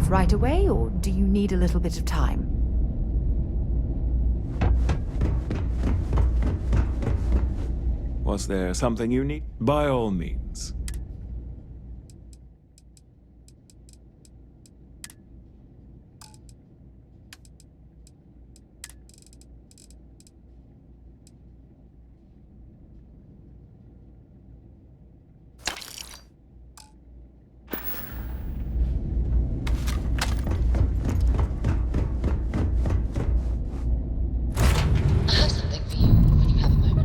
off right away, or do you need a little bit of time? Was there something you need? By all means. I have something for you when you have a moment.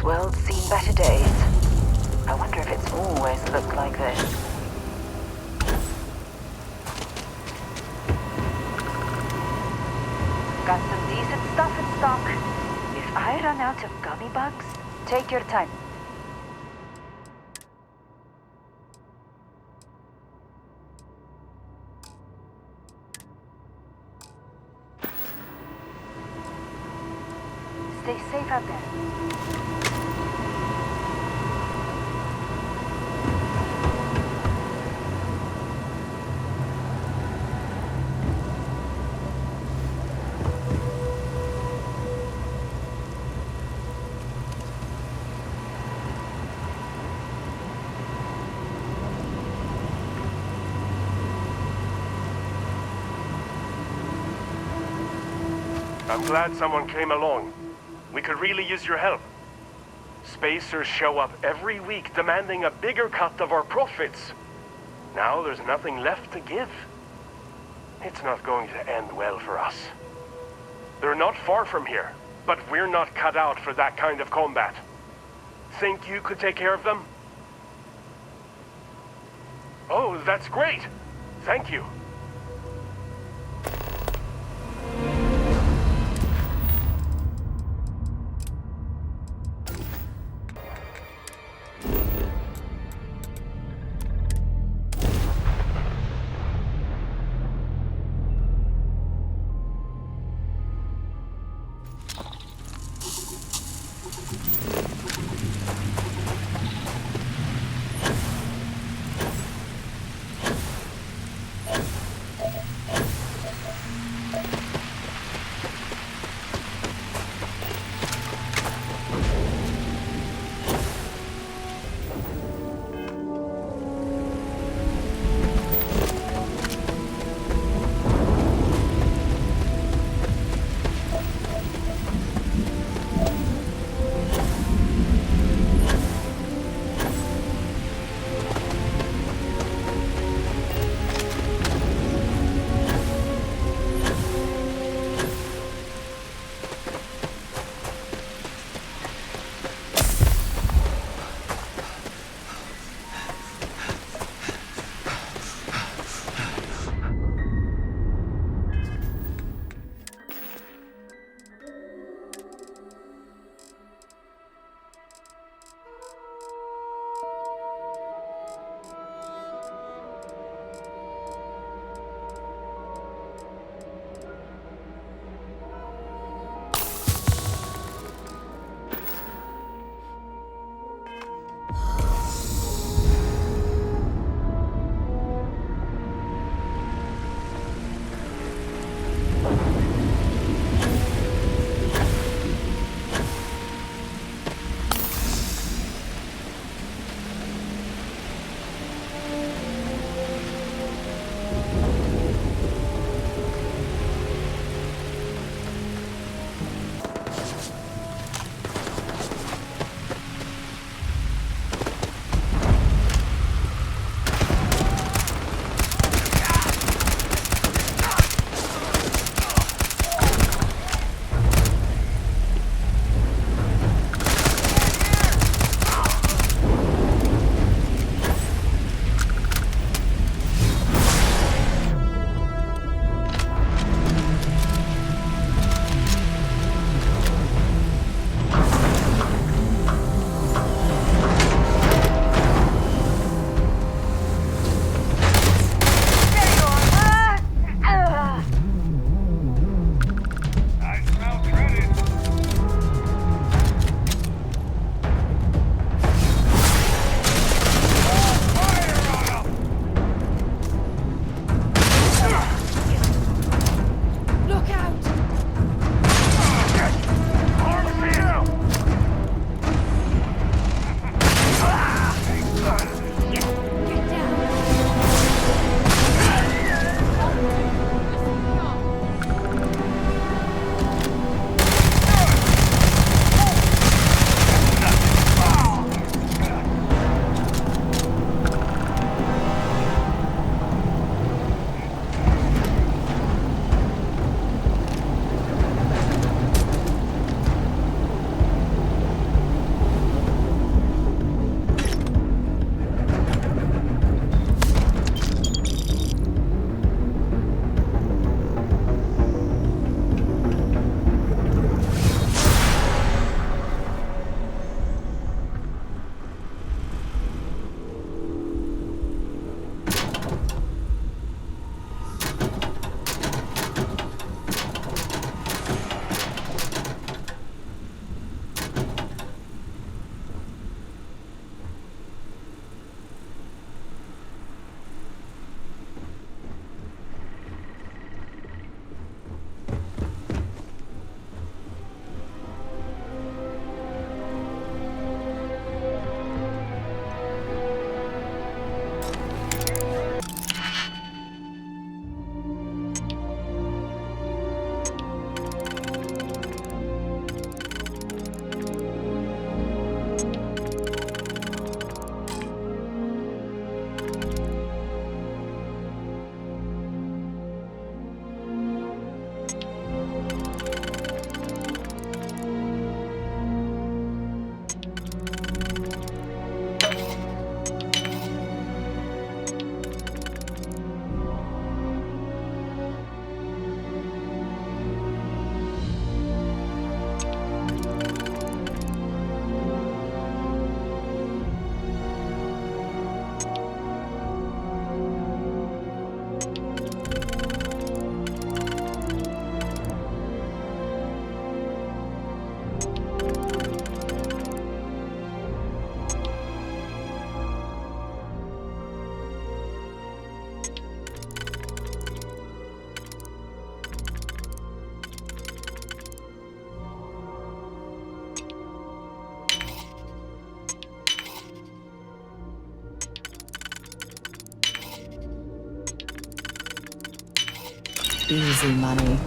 world's seen better days. I wonder if it's always looked like this. Got some decent stuff in stock. If I run out of gummy bugs, take your time. Stay safe out there. I'm glad someone came along. We could really use your help. Spacers show up every week demanding a bigger cut of our profits. Now there's nothing left to give. It's not going to end well for us. They're not far from here, but we're not cut out for that kind of combat. Think you could take care of them? Oh, that's great. Thank you. Easy money.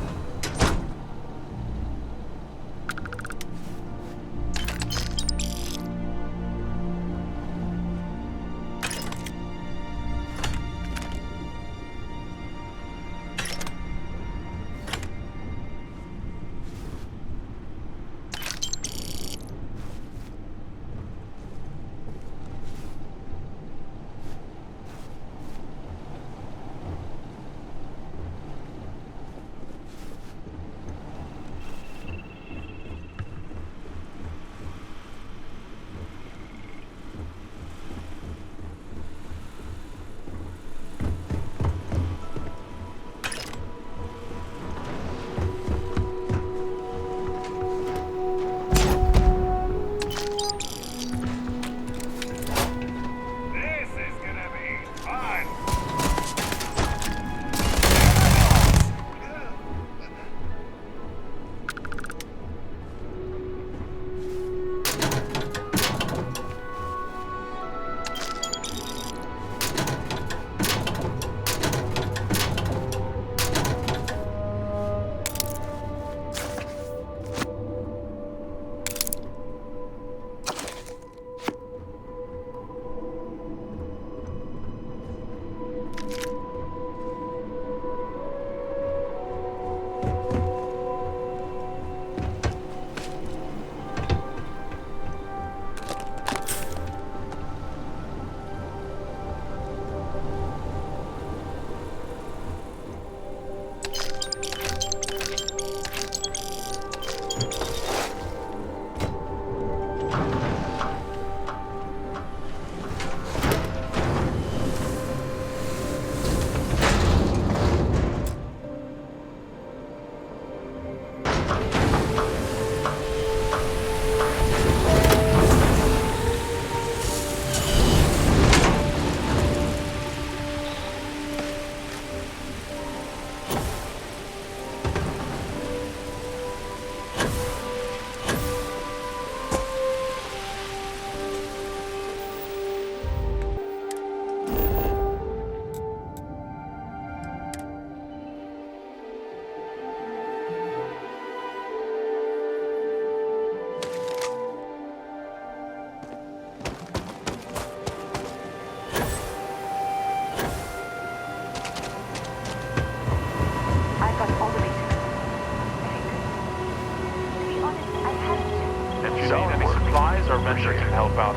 Venture can help out.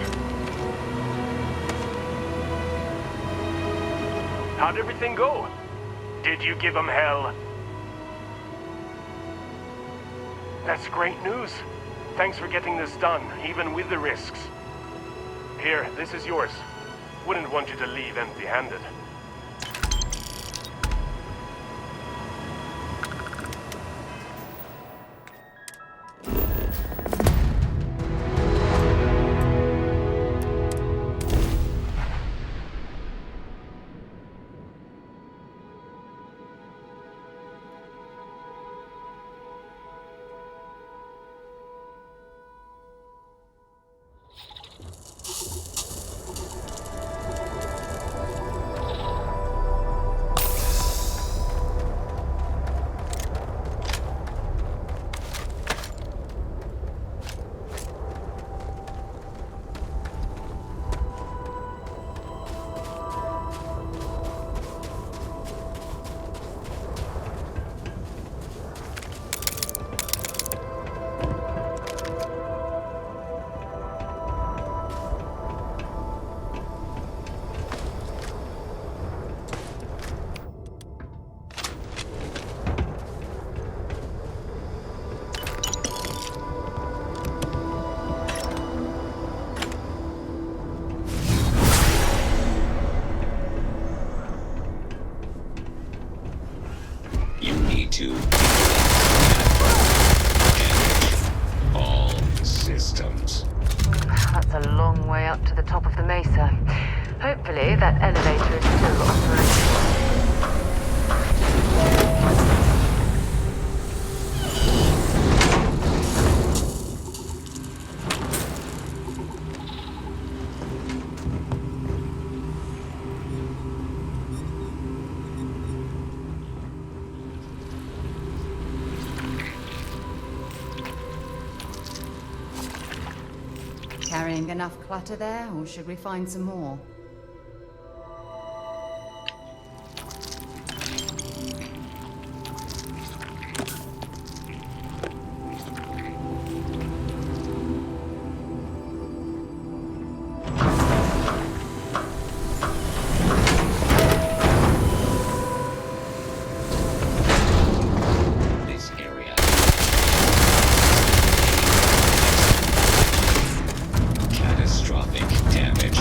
How'd everything go? Did you give him hell? That's great news. Thanks for getting this done, even with the risks. Here, this is yours. Wouldn't want you to leave empty-handed. to all systems. That's a long way up to the top of the mesa. Hopefully that elevator is still operational. Carrying enough clutter there, or should we find some more? This area. Catastrophic damage.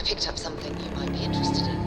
picked up something you might be interested in.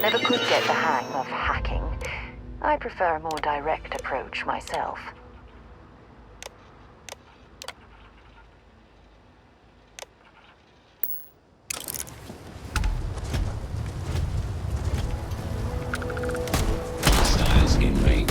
Never could get the hang of hacking. I prefer a more direct approach myself. Hostiles in range.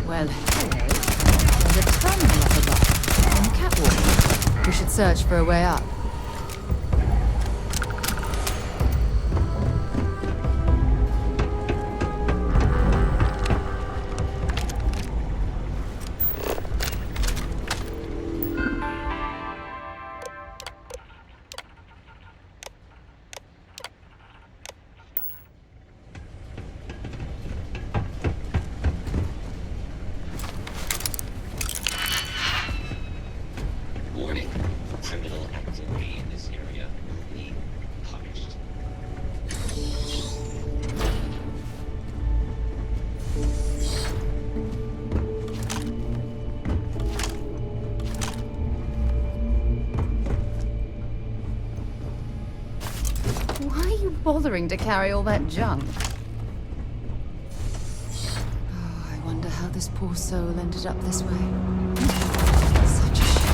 Well, hello. There's a terminal up above on the catwalk. We should search for a way up. Warning. Criminal activity in this area will be punished. Why are you bothering to carry all that junk? Oh, I wonder how this poor soul ended up this way. Such a shame.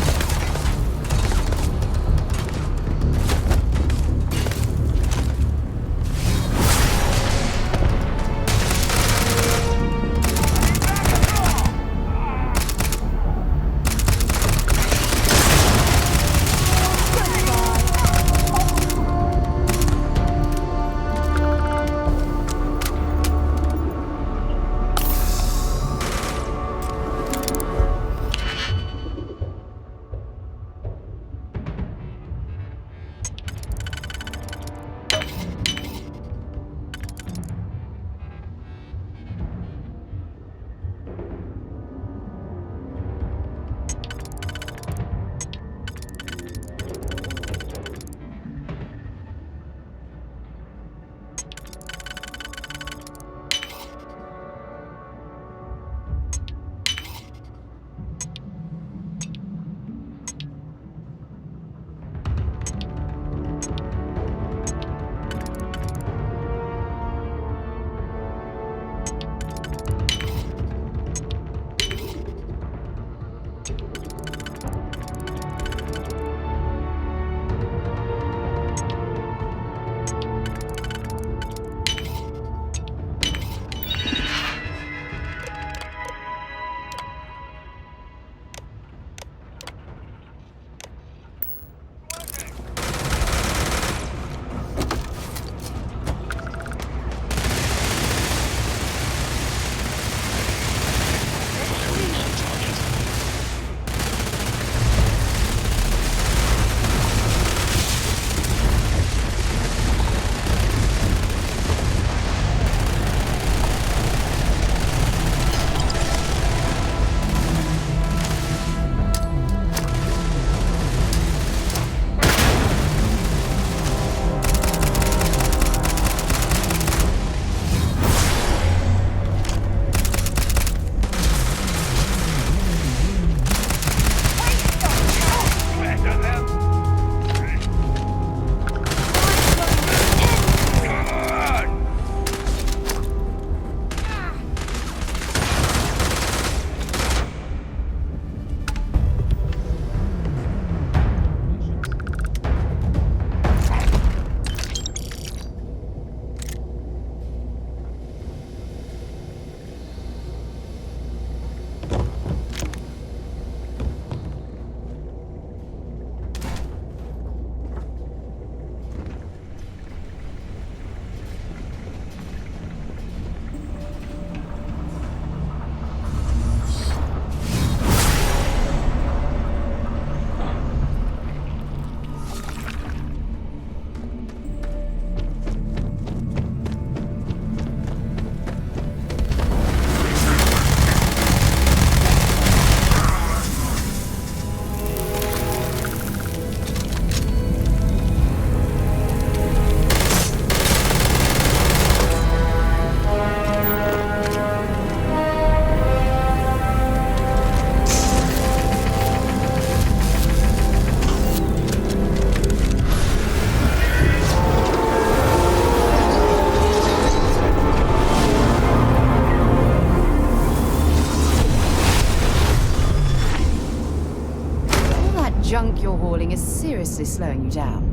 junk you're hauling is seriously slowing you down.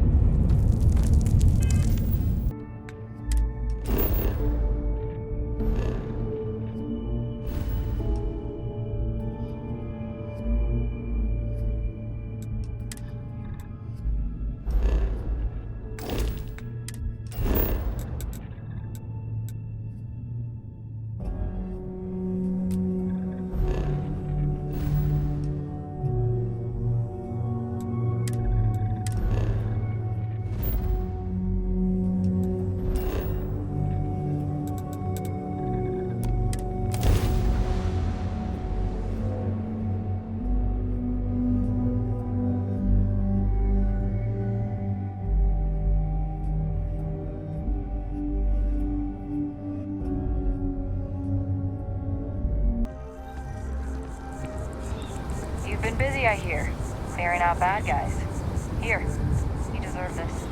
busy, I hear. Clearing out bad guys. Here, you deserve this.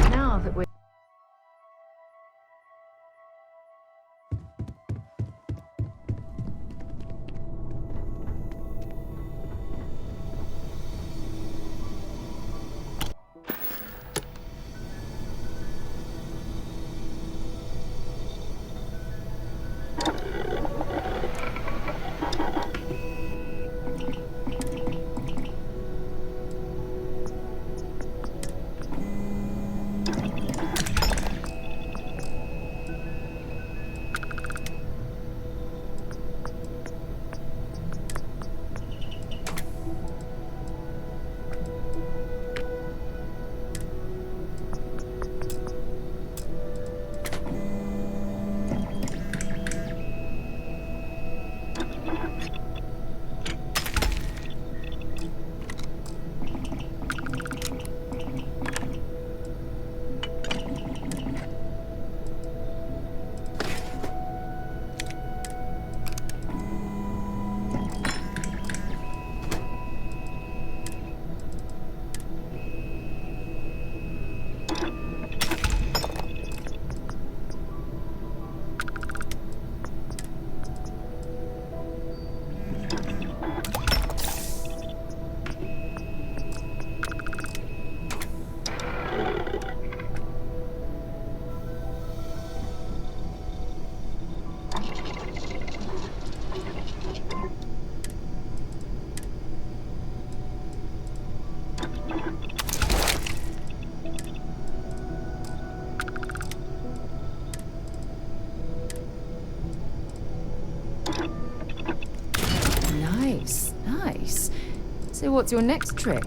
Now that we're... Nice, nice. So what's your next trick?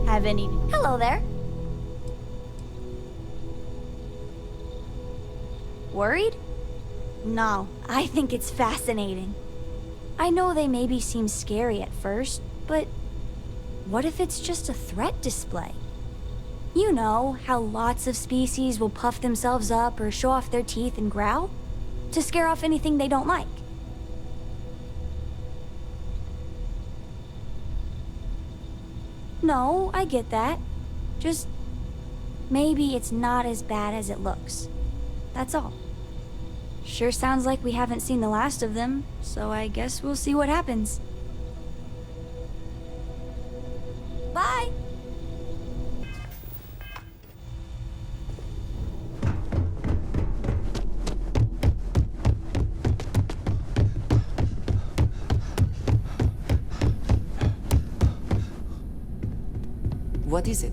Have any... Hello there. Worried? No, I think it's fascinating. I know they maybe seem scary at first, but what if it's just a threat display? You know, how lots of species will puff themselves up or show off their teeth and growl to scare off anything they don't like. No, I get that. Just maybe it's not as bad as it looks. That's all. Sure sounds like we haven't seen the last of them, so I guess we'll see what happens. Bye! What is it?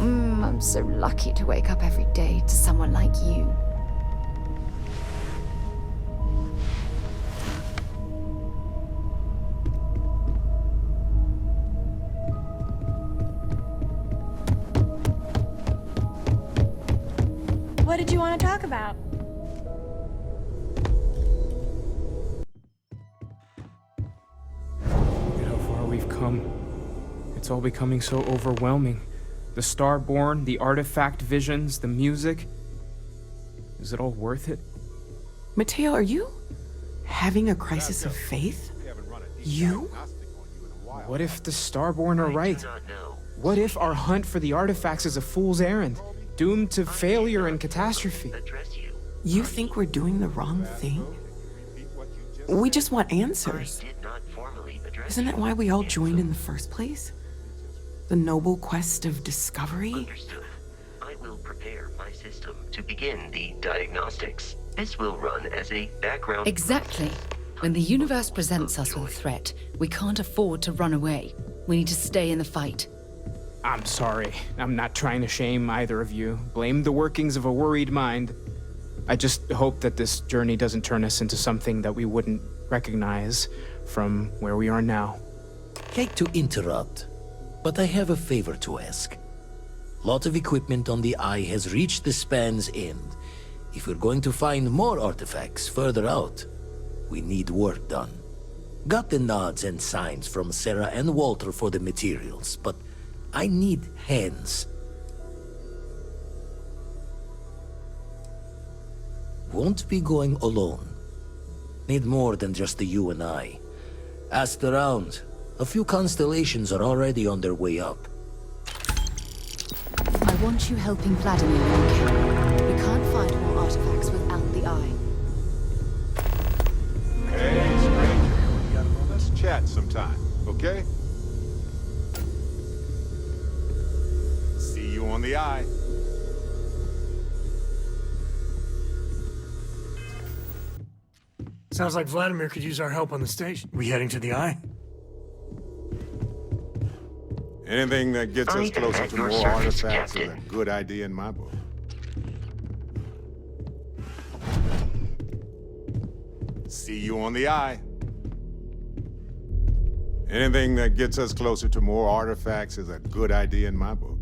I'm so lucky to wake up every day to someone like you. What did you want to talk about? Look at how far we've come. It's all becoming so overwhelming. The Starborn, the artifact visions, the music. Is it all worth it? Mateo, are you having a crisis of faith? You? What if the Starborn are right? What if our hunt for the artifacts is a fool's errand, doomed to failure and catastrophe? You think we're doing the wrong thing? We just want answers. Isn't that why we all joined in the first place? The noble quest of discovery? Understood. I will prepare my system to begin the diagnostics. This will run as a background... Exactly. When the universe presents us with a threat, we can't afford to run away. We need to stay in the fight. I'm sorry. I'm not trying to shame either of you. Blame the workings of a worried mind. I just hope that this journey doesn't turn us into something that we wouldn't recognize from where we are now. Hate to interrupt, but I have a favor to ask. Lot of equipment on the Eye has reached the span's end. If we're going to find more artifacts further out, we need work done. Got the nods and signs from Sarah and Walter for the materials, but I need hands. Won't be going alone. Need more than just the you and I. Asked around. A few constellations are already on their way up. I want you helping Vladimir when you can. We can't find more artifacts without the Eye. Hey, stranger. Let's chat sometime, okay? See you on the Eye. Sounds like Vladimir could use our help on the station. We heading to the Eye? Anything that gets us closer to more artifacts is a good idea in my book. See you on the Eye. Anything that gets us closer to more artifacts is a good idea in my book.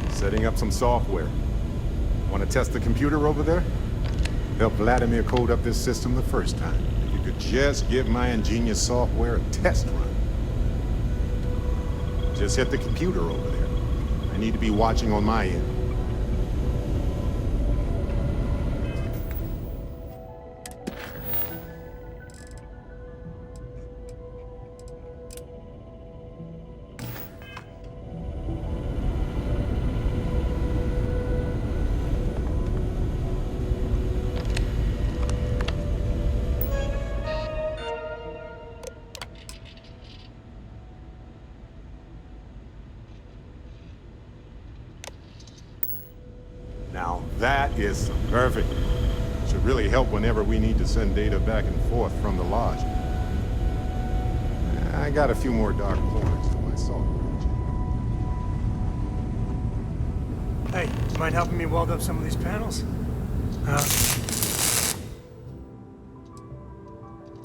Setting up some software. Want to test the computer over there? Help Vladimir code up this system the first time. If you could just give my ingenious software a test run. Just hit the computer over there. I need to be watching on my end. Now that is perfect. Should really help whenever we need to send data back and forth from the lodge. I got a few more dark corners to my software. Hey, you mind helping me weld up some of these panels?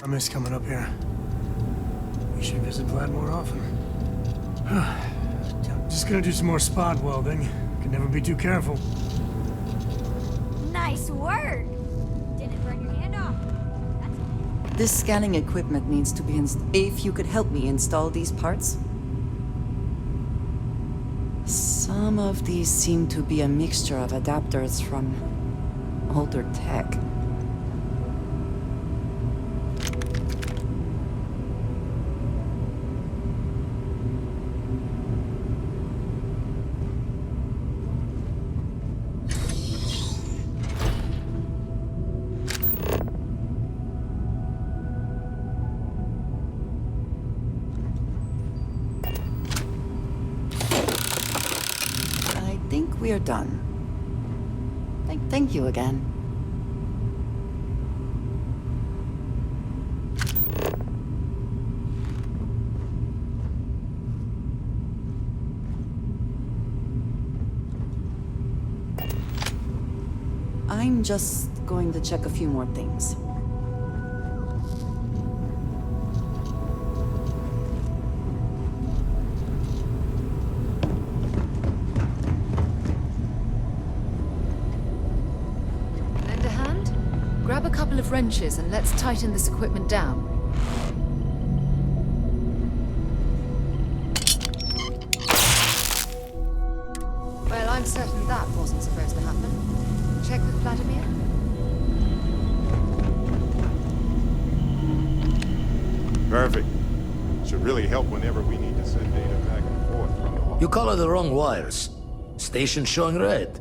I miss coming up here. We should visit Vlad more often. I'm just gonna do some more spot welding. Can never be too careful. Nice work! Didn't burn your hand off. This scanning equipment needs to be installed. If you could help me install these parts? Son Some of these seem to be a mixture of adapters from older tech. We're done. Thank you again. I'm just going to check a few more things. Grab a couple of wrenches and let's tighten this equipment down. Well, I'm certain that wasn't supposed to happen. Check with Vladimir? Perfect. Should really help whenever we need to send data back and forth from the... You color the wrong wires. Station showing red.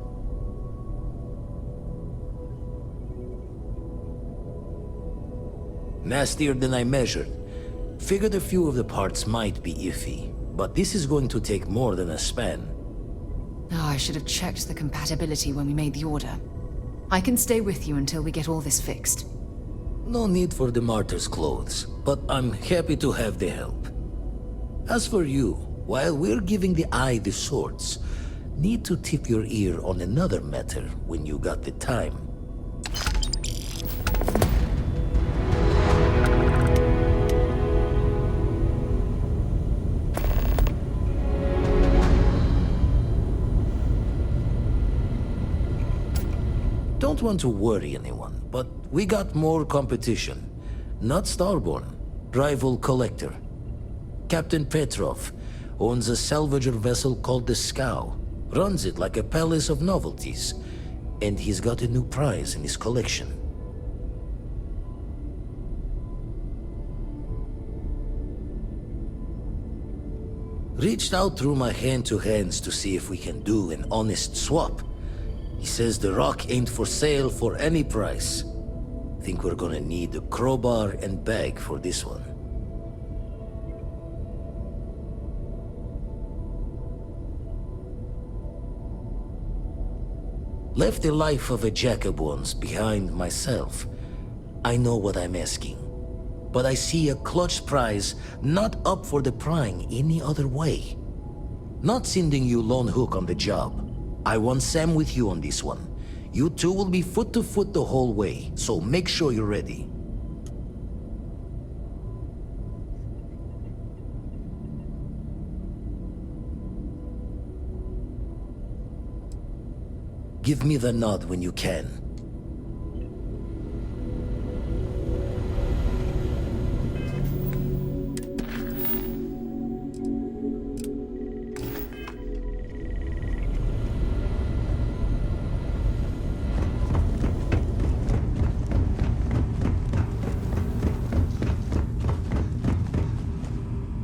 Nastier than I measured. Figured a few of the parts might be iffy, but this is going to take more than a span. Oh, I should have checked the compatibility when we made the order. I can stay with you until we get all this fixed. No need for the martyr's clothes, but I'm happy to have the help. As for you, while we're giving the eye the swords, need to tip your ear on another matter when you got the time. Don't want to worry anyone, but we got more competition. Not Starborn, rival Collector. Captain Petrov owns a salvager vessel called the Scow, runs it like a palace of novelties, and he's got a new prize in his collection. Reached out through my hand-to-hands to see if we can do an honest swap. He says the rock ain't for sale for any price. Think we're gonna need a crowbar and bag for this one. Left the life of a Jacobons behind myself. I know what I'm asking. But I see a clutch prize not up for the prying any other way. Not sending you lone hook on the job. I want Sam with you on this one. You two will be foot to foot the whole way, so make sure you're ready. Give me the nod when you can.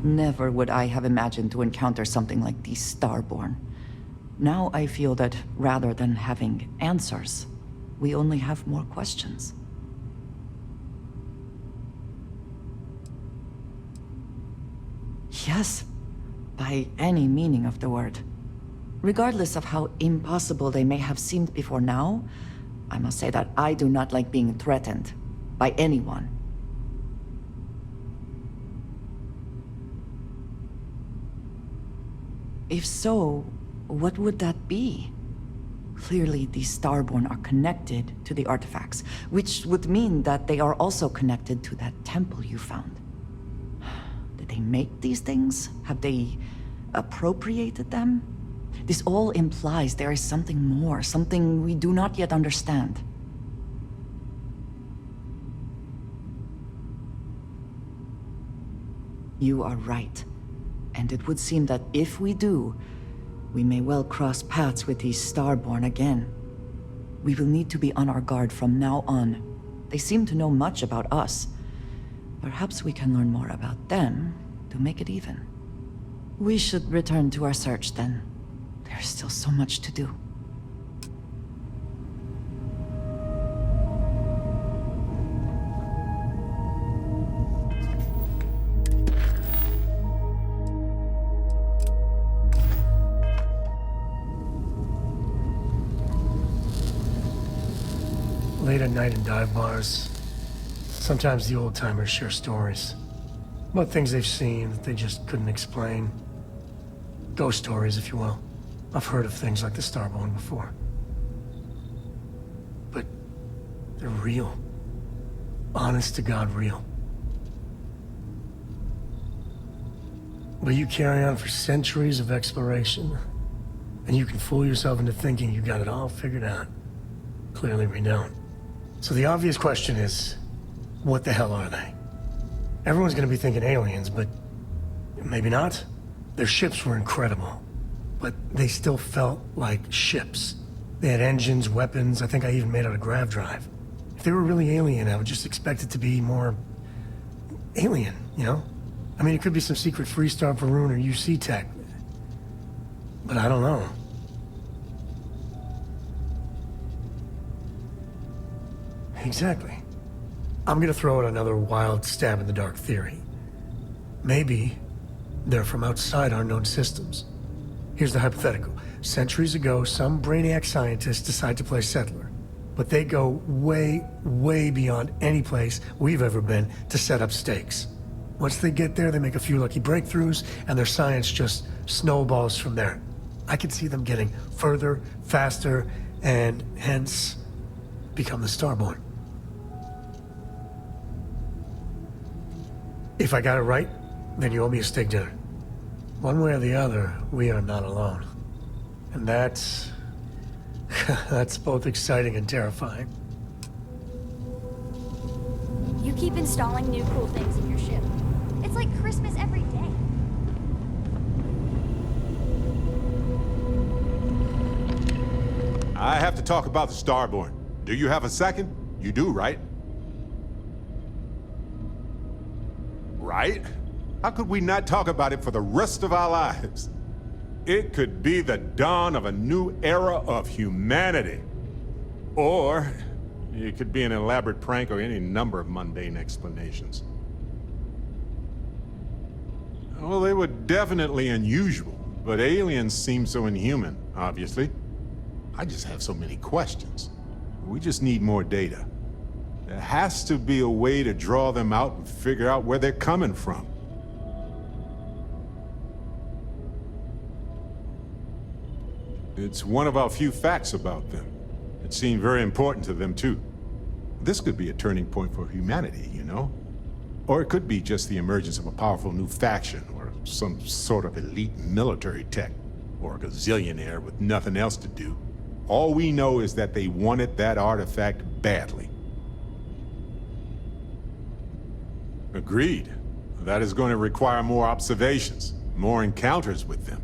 Never would I have imagined to encounter something like these Starborn. Now I feel that rather than having answers, we only have more questions. Yes, by any meaning of the word. Regardless of how impossible they may have seemed before now, I must say that I do not like being threatened by anyone. If so, what would that be? Clearly, these Starborn are connected to the artifacts, which would mean that they are also connected to that temple you found. Did they make these things? Have they appropriated them? This all implies there is something more, something we do not yet understand. You are right. And it would seem that if we do, we may well cross paths with these Starborn again. We will need to be on our guard from now on. They seem to know much about us. Perhaps we can learn more about them to make it even. We should return to our search then. There's still so much to do. Late at night in dive bars, sometimes the old-timers share stories about things they've seen that they just couldn't explain. Ghost stories, if you will. I've heard of things like the Starborn before. But they're real. Honest to God, real. But you carry on for centuries of exploration, and you can fool yourself into thinking you got it all figured out. Clearly we don't. So the obvious question is, what the hell are they? Everyone's gonna be thinking aliens, but maybe not. Their ships were incredible, but they still felt like ships. They had engines, weapons. I think I even made out a grav drive. If they were really alien, I would just expect it to be more alien, you know? I mean, it could be some secret Freestar Varun or UC tech, but I don't know. Exactly. I'm gonna throw out another wild stab in the dark theory. Maybe they're from outside our known systems. Here's the hypothetical. Centuries ago, some brainiac scientists decide to play settler. But they go way, way beyond any place we've ever been to set up stakes. Once they get there, they make a few lucky breakthroughs, and their science just snowballs from there. I could see them getting further, faster, and hence become the Starborn. If I got it right, then you owe me a steak dinner. One way or the other, we are not alone. And that's both exciting and terrifying. You keep installing new cool things in your ship. It's like Christmas every day. I have to talk about the Starborn. Do you have a second? You do, right? Right? How could we not talk about it for the rest of our lives? It could be the dawn of a new era of humanity. Or it could be an elaborate prank or any number of mundane explanations. Well, they were definitely unusual, but aliens seem so inhuman, obviously. I just have so many questions. We just need more data. There has to be a way to draw them out and figure out where they're coming from. It's one of our few facts about them. It seemed very important to them, too. This could be a turning point for humanity, you know? Or it could be just the emergence of a powerful new faction, or some sort of elite military tech, or a gazillionaire with nothing else to do. All we know is that they wanted that artifact badly. Agreed. That is going to require more observations, more encounters with them.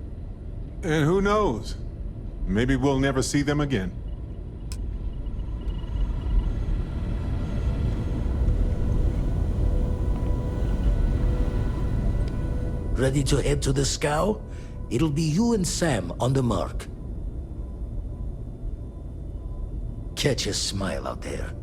And who knows? Maybe we'll never see them again. Ready to head to the scow? It'll be you and Sam on the mark. Catch a smile out there.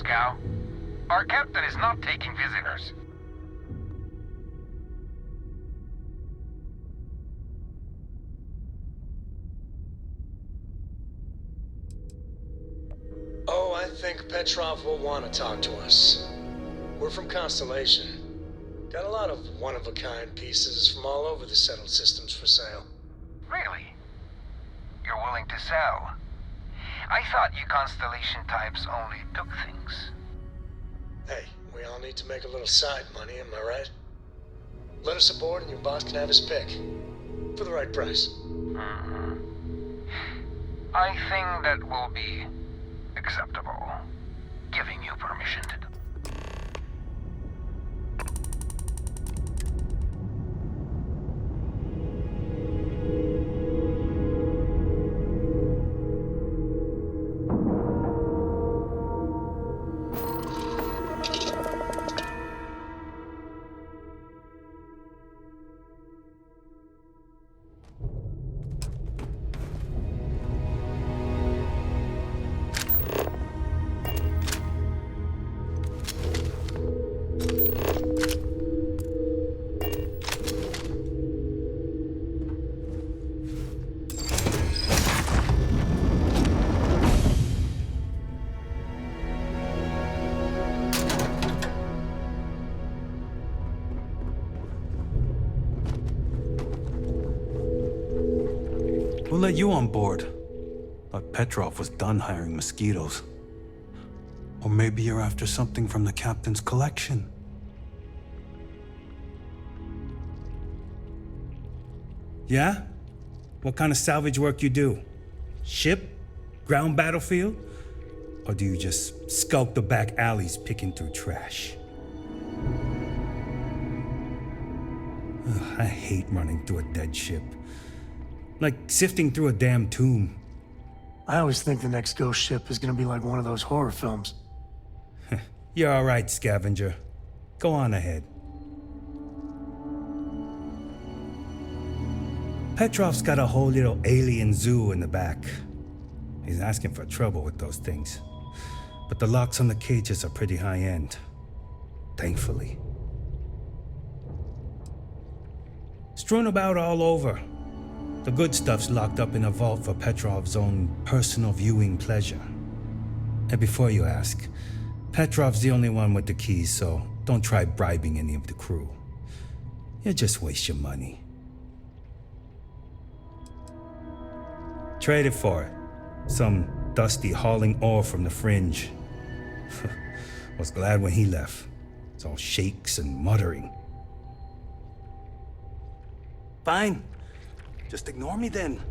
Scow. Our captain is not taking visitors. Oh, I think Petrov will want to talk to us. We're from Constellation. Got a lot of one-of-a-kind pieces from all over the settled systems for sale. Really? You're willing to sell? I thought you Constellation types only took things. Hey, we all need to make a little side money, am I right? Let us aboard and your boss can have his pick. For the right price. I think that will be acceptable. Giving you permission to do. Who let you on board? Thought Petrov was done hiring mosquitoes. Or maybe you're after something from the captain's collection. Yeah? What kind of salvage work you do? Ship? Ground battlefield? Or do you just skulk the back alleys picking through trash? Ugh, I hate running through a dead ship. Like sifting through a damn tomb. I always think the next ghost ship is gonna be like one of those horror films. You're all right, scavenger. Go on ahead. Petrov's got a whole little alien zoo in the back. He's asking for trouble with those things. But the locks on the cages are pretty high-end. Thankfully. Strewn about all over. The good stuff's locked up in a vault for Petrov's own personal viewing pleasure. And before you ask, Petrov's the only one with the keys, so don't try bribing any of the crew. You'll just waste your money. Trade it for it. Some dusty hauling ore from the fringe. Was glad when he left. It's all shakes and muttering. Fine. Just ignore me then.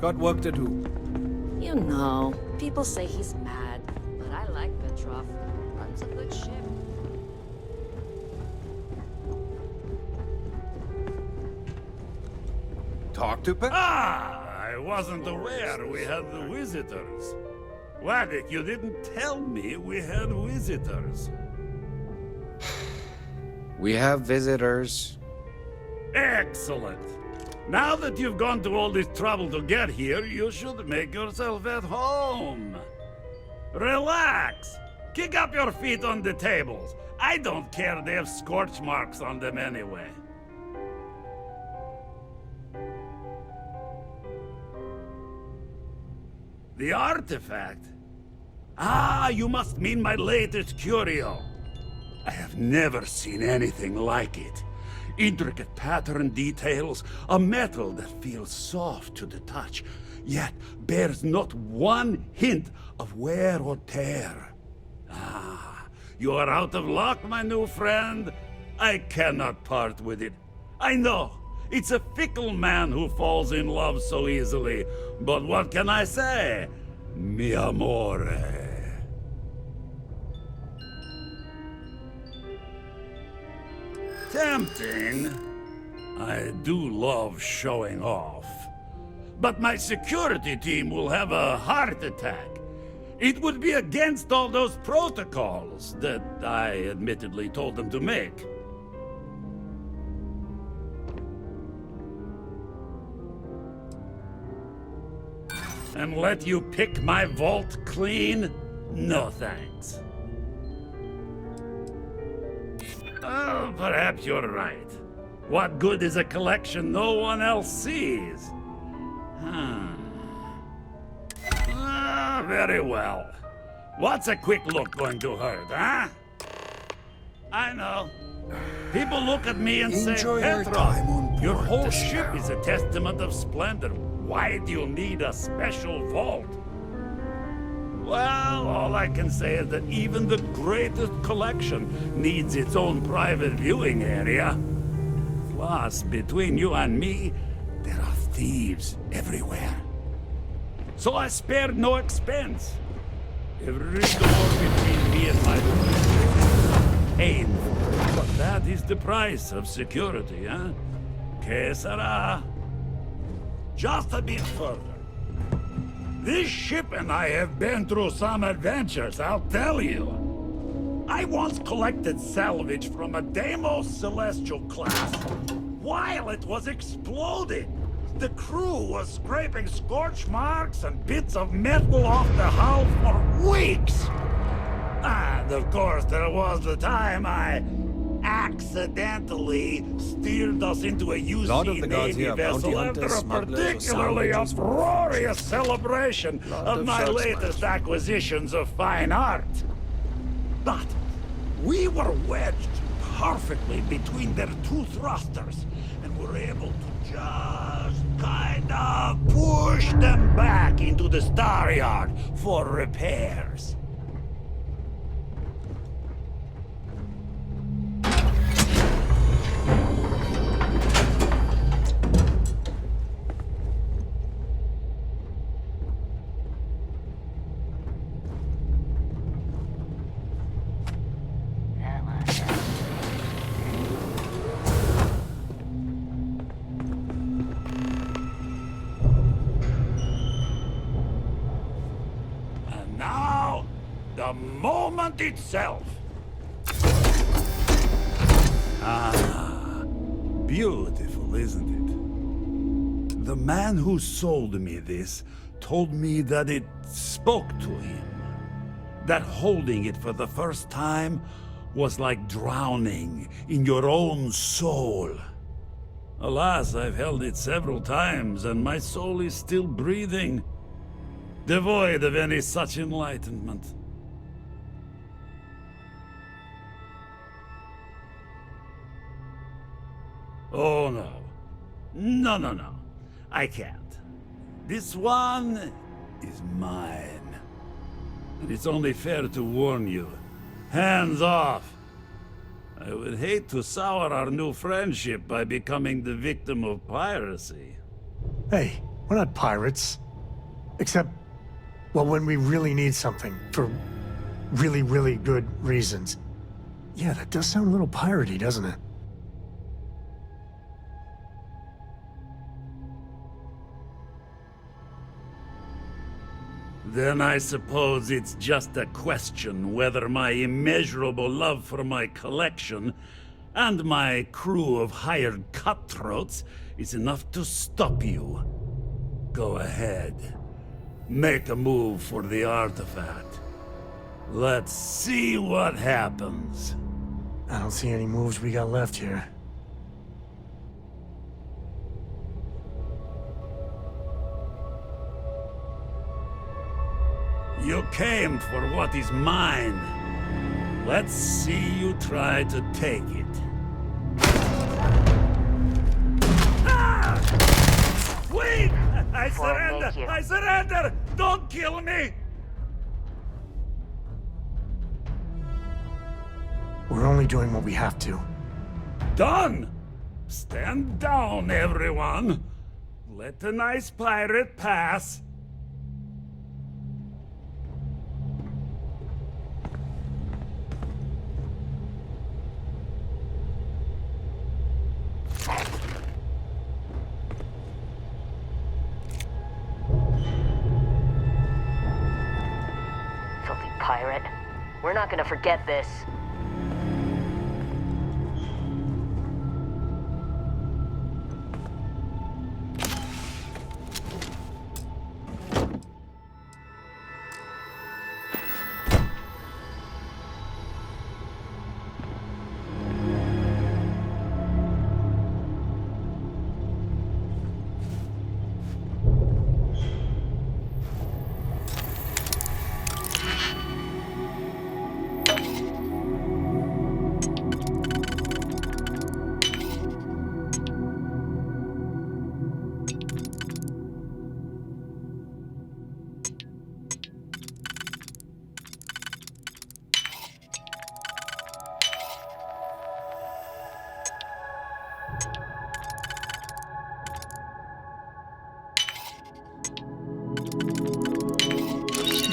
Got work to do. You know, people say he's mad, but I like Petrov. Runs a good ship. Talk to I wasn't aware we had the visitors. Wadik, you didn't tell me we had visitors. We have visitors. Excellent. Now that you've gone to all this trouble to get here, you should make yourself at home. Relax. Kick up your feet on the tables. I don't care, they have scorch marks on them anyway. The artifact? Ah, you must mean my latest curio. I have never seen anything like it. Intricate pattern details, a metal that feels soft to the touch, yet bears not one hint of wear or tear. Ah, you are out of luck, my new friend. I cannot part with it. I know, it's a fickle man who falls in love so easily, but what can I say? Mi amore. Tempting. I do love showing off. But my security team will have a heart attack. It would be against all those protocols that I admittedly told them to make. And let you pick my vault clean? No thanks. Oh, perhaps you're right. What good is a collection no one else sees? Very well. What's a quick look going to hurt, huh? I know. People look at me and say, Petrov, your whole ship is a testament of splendor. Why do you need a special vault? Well, all I can say is that even the greatest collection needs its own private viewing area. Plus, between you and me, there are thieves everywhere. So I spared no expense. Every door between me and my room is painful. But that is the price of security, huh? Que sera? Just a bit further. This ship and I have been through some adventures, I'll tell you. I once collected salvage from a Deimos Celestial class while it was exploding. The crew was scraping scorch marks and bits of metal off the hull for weeks. And of course, there was the time I accidentally steered us into a UC Navy vessel after a particularly uproarious celebration of my latest acquisitions of fine art. But we were wedged perfectly between their two thrusters and were able to just kind of push them back into the star yard for repairs. The moment itself. Ah, beautiful, isn't it? The man who sold me this told me that it spoke to him. That holding it for the first time was like drowning in your own soul. Alas, I've held it several times, and my soul is still breathing, devoid of any such enlightenment. Oh, no. No. I can't. This one is mine. And it's only fair to warn you. Hands off. I would hate to sour our new friendship by becoming the victim of piracy. Hey, We're not pirates. Except, well, when we really need something for really, really good reasons. Yeah, that does sound a little piratey, doesn't it? Then I suppose it's just a question whether my immeasurable love for my collection and my crew of hired cutthroats is enough to stop you. Go ahead. Make a move for the artifact. Let's see what happens. I don't see any moves we got left here. You came for what is mine. Let's see you try to take it. Ah! Wait! I surrender! I surrender! Don't kill me! We're only doing what we have to. Done! Stand down, everyone. Let the nice pirate pass. Filthy pirate. We're not gonna forget this.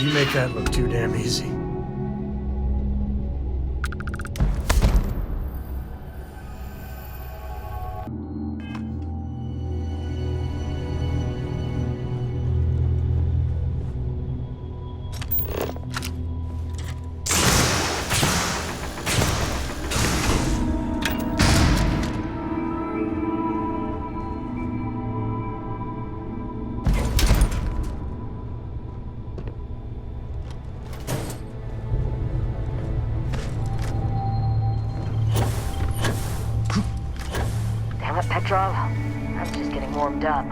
You make that look too damn easy. Damn it, Petrov. I'm just getting warmed up.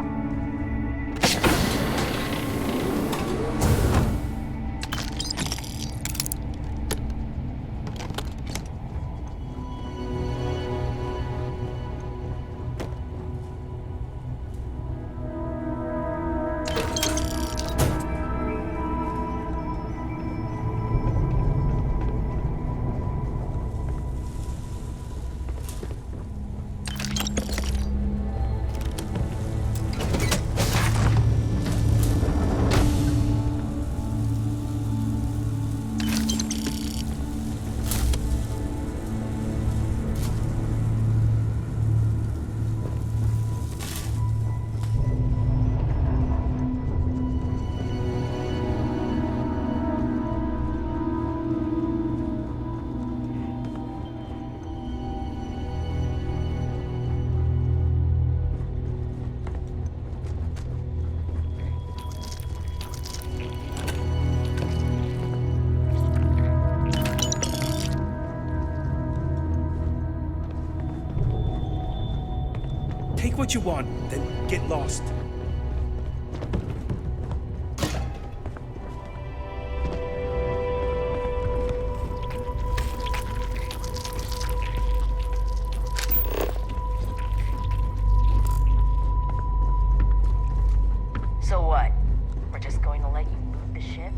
Take what you want, then get lost. So what? We're just going to let you loot the ship?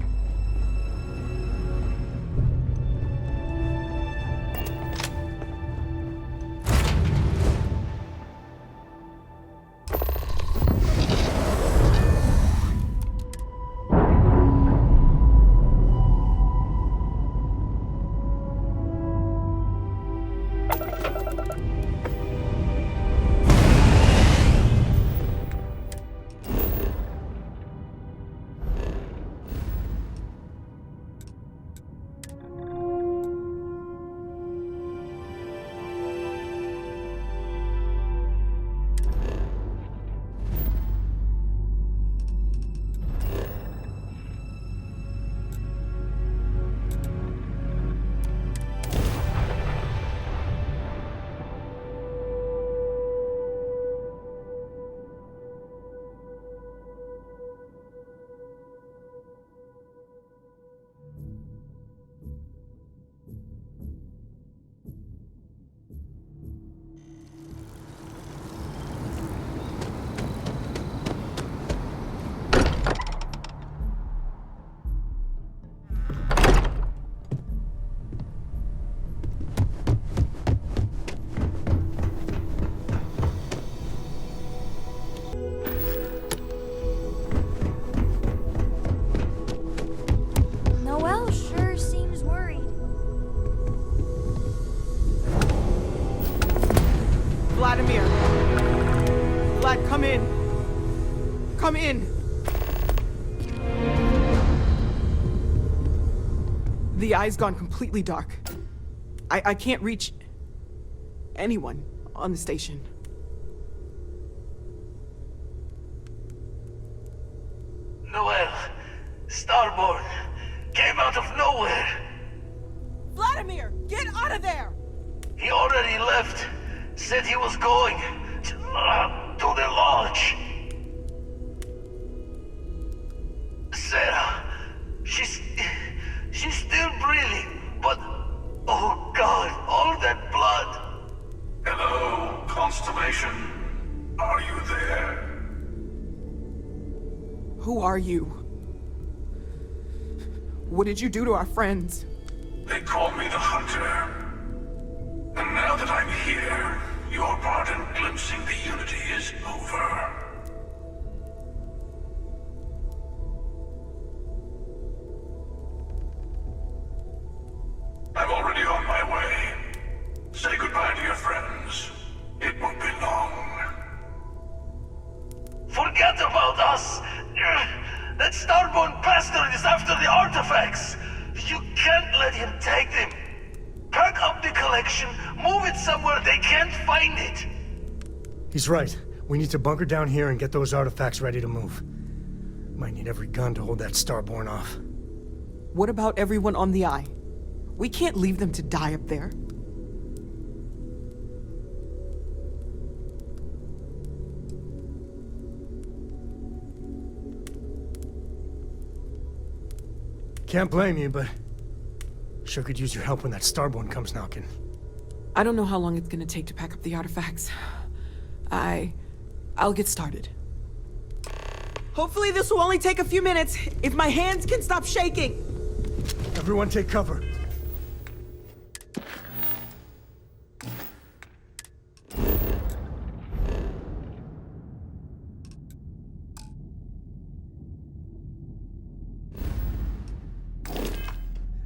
come in! The eye's gone completely dark. I can't reach anyone on the station. Noel, Starborn, came out of nowhere. Vladimir, get out of there! He already left. Said he was going to the lodge. Sarah, she's still breathing, but oh God, all that blood. Hello, Constellation. Are you there? Who are you? What did you do to our friends? They call me the Hunter. And now that I'm here, your part in glimpsing the Unity is over. I'm already on my way. Say goodbye to your friends. It won't be long. Forget about us! That Starborn bastard is after the artifacts! You can't let him take them! Pack up the collection, move it somewhere they can't find it! He's right. We need to bunker down here and get those artifacts ready to move. Might need every gun to hold that Starborn off. What about everyone on the Eye? We can't leave them to die up there. Can't blame you, but sure could use your help when that Starborn comes knocking. I don't know how long it's gonna take to pack up the artifacts. I'll get started. Hopefully this will only take a few minutes, if my hands can stop shaking. Everyone take cover.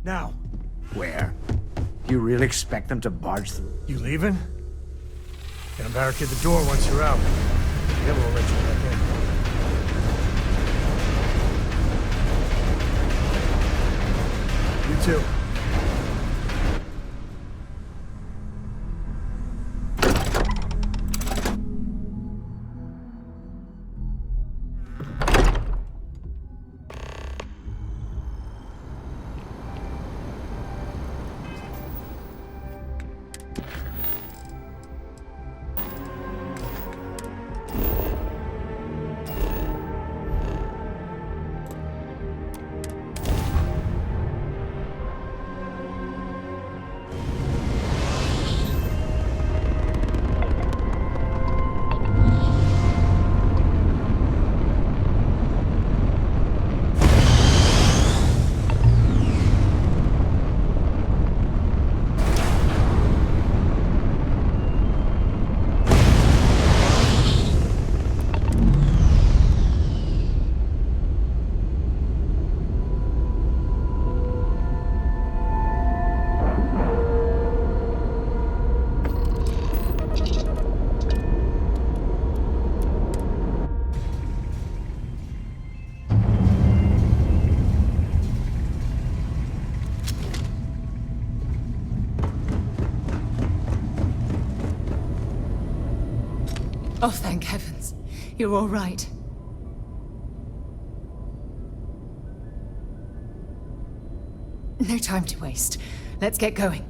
Now. Where? You really expect them to barge through? You leaving? Gonna barricade the door once you're out. Then we'll let you back in. You too. Oh, thank heavens. You're all right. No time to waste. Let's get going.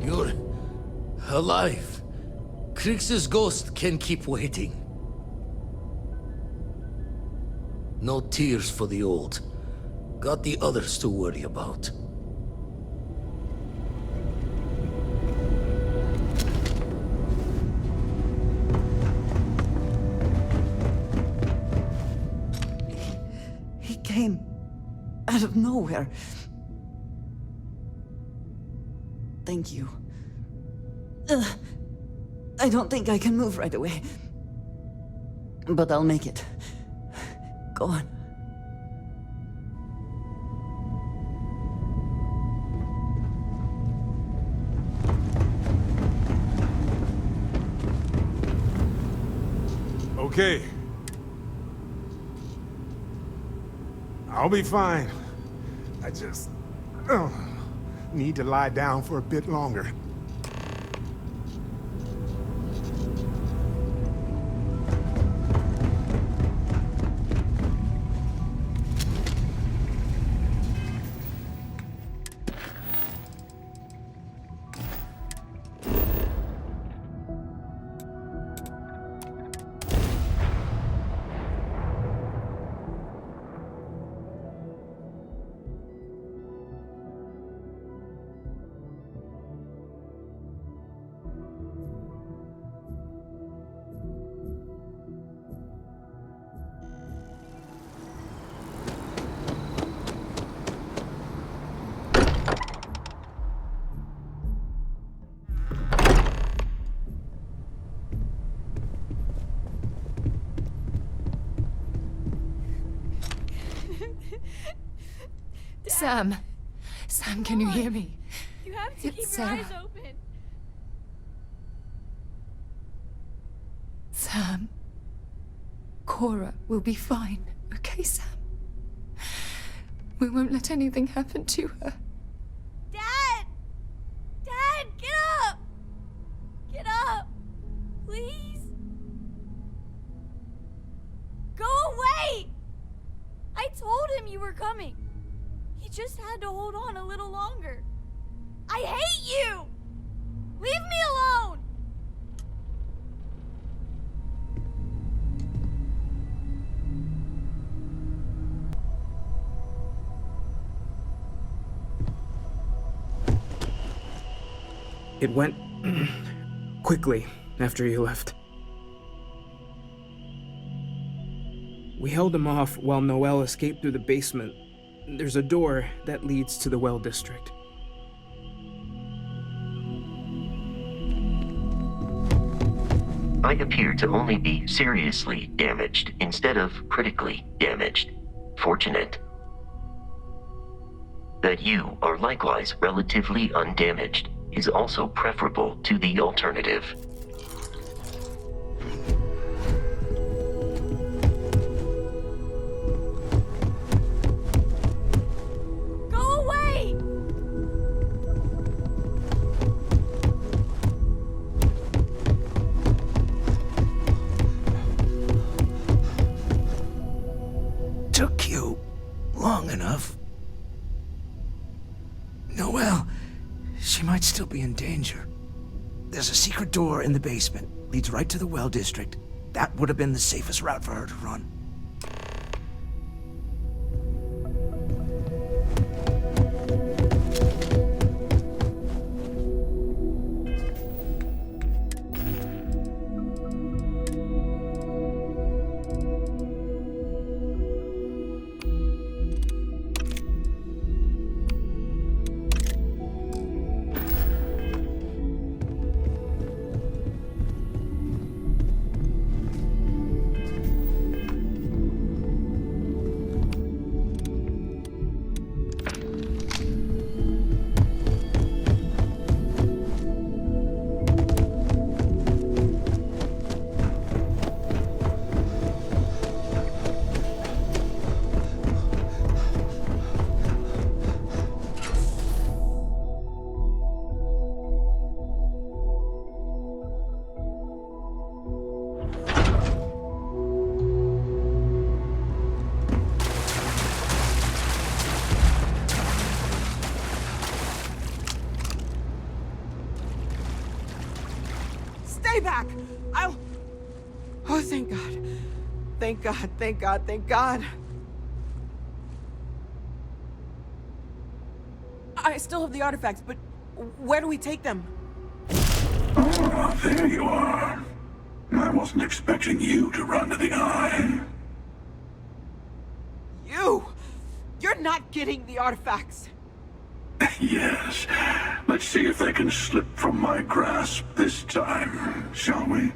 You're alive. Krix's ghost can keep waiting. No tears for the old. Got the others to worry about. He came out of nowhere. Thank you. I don't think I can move right away. But I'll make it. Go on. Okay. I'll be fine. I just need to lie down for a bit longer. Sam! Sam, can you hear me? You have to It's keep Sarah. your eyes open. Sam. Cora will be fine, okay, Sam? We won't let anything happen to her. Dad! Dad, get up! Get up! Please? Go away! I told him you were coming. He just had to hold on a little longer. I hate you! Leave me alone! It went quickly after you left. We held him off while Noel escaped through the basement. There's a door that leads to the well district. I appear to only be seriously damaged instead of critically damaged. Fortunate. That you are likewise relatively undamaged is also preferable to the alternative. Go away! Took you long enough. Noel, she might still be in danger. There's a secret door in the basement. Leads right to the well district. That would have been the safest route for her to run. Stay back! I'll... Oh, thank God. Thank God, thank God, thank God. I still have the artifacts, but where do we take them? Oh, there you are. I wasn't expecting you to run to the eye. You! You're not getting the artifacts. Yes. Let's see if they can slip from my grasp this time, shall we?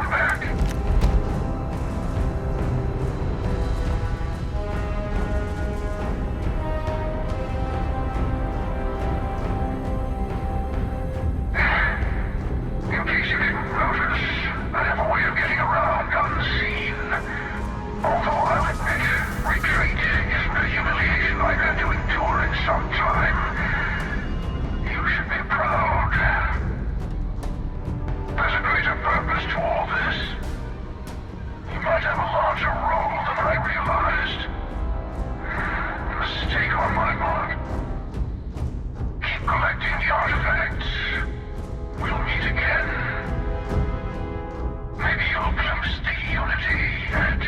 come back. In case you didn't notice, I have a way of getting around unseen. Although I'll admit, retreat isn't a humiliation I've had to endure in some time. You should be proud. There's a greater purpose to all this. You might have a larger role than I realized. Mistake on my part. Keep collecting the artifacts. We'll meet again. Maybe you'll glimpse the unity that...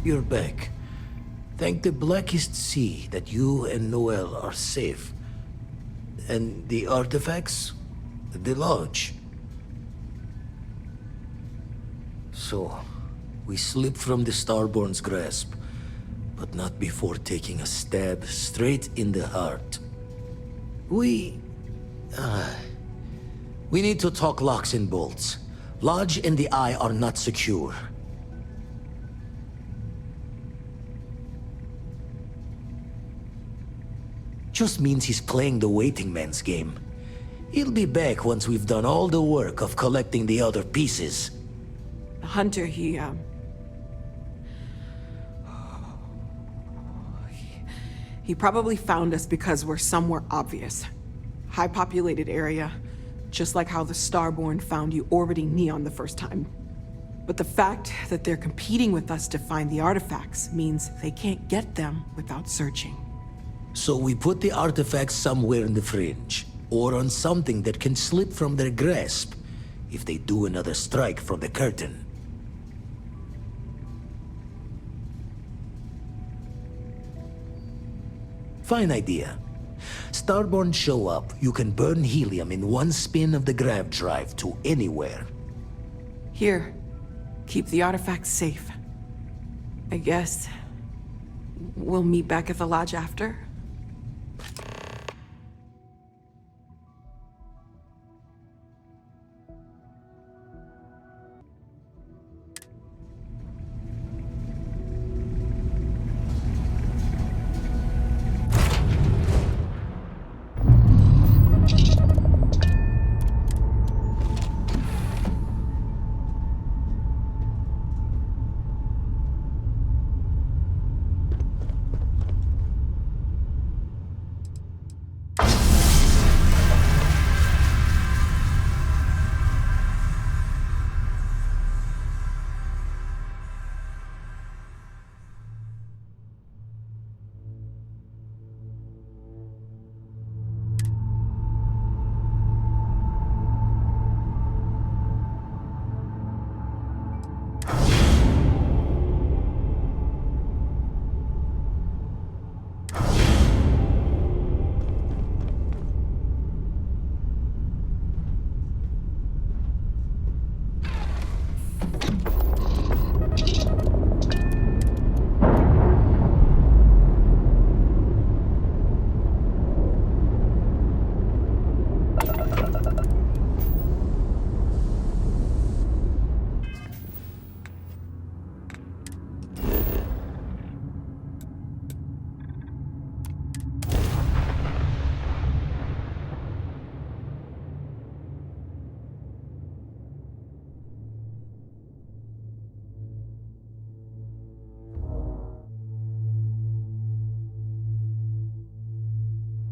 You're back. Thank the blackest sea that you and Noel are safe. And the artifacts? The lodge. So, we slipped from the Starborn's grasp, but not before taking a stab straight in the heart. We need to talk locks and bolts. Lodge and the Eye are not secure. Just means he's playing the waiting man's game. He'll be back once we've done all the work of collecting the other pieces. Hunter, he probably found us because we're somewhere obvious. High-populated area, just like how the Starborn found you orbiting Neon the first time. But the fact that they're competing with us to find the artifacts means they can't get them without searching. So we put the artifacts somewhere in the fringe, or on something that can slip from their grasp if they do another strike from the curtain. Fine idea. Starborn show up, you can burn helium in one spin of the grav drive to anywhere. Here, keep the artifacts safe. I guess we'll meet back at the lodge after.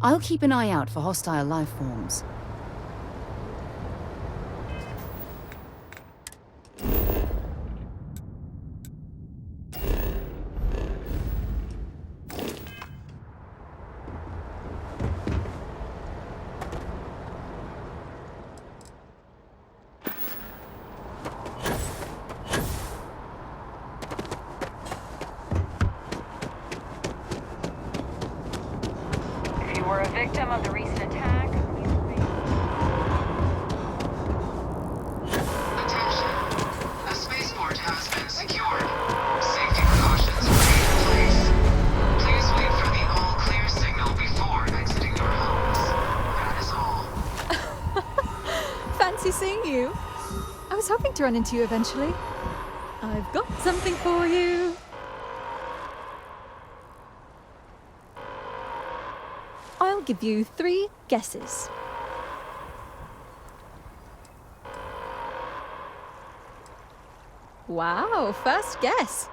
I'll keep an eye out for hostile life forms. If you were a victim of the recent attack, Attention. A spaceport has been secured. Safety precautions remain in place. Please wait for the all-clear signal before exiting your homes. That is all. Fancy seeing you. I was hoping to run into you eventually. I've got something for you. I'll give you 3 guesses. Wow, first guess.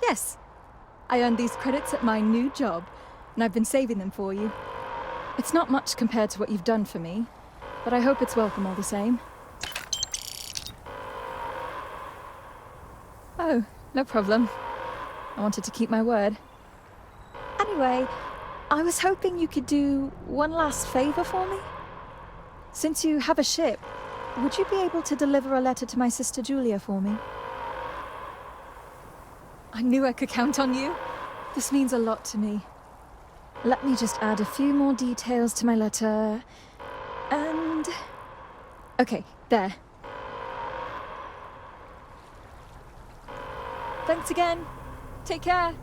Yes, I earned these credits at my new job, and I've been saving them for you. It's not much compared to what you've done for me, but I hope it's welcome all the same. Oh, no problem. I wanted to keep my word. Anyway, I was hoping you could do one last favor for me. Since you have a ship, would you be able to deliver a letter to my sister Julia for me? I knew I could count on you. This means a lot to me. Let me just add a few more details to my letter. And... okay, there. Thanks again. Take care.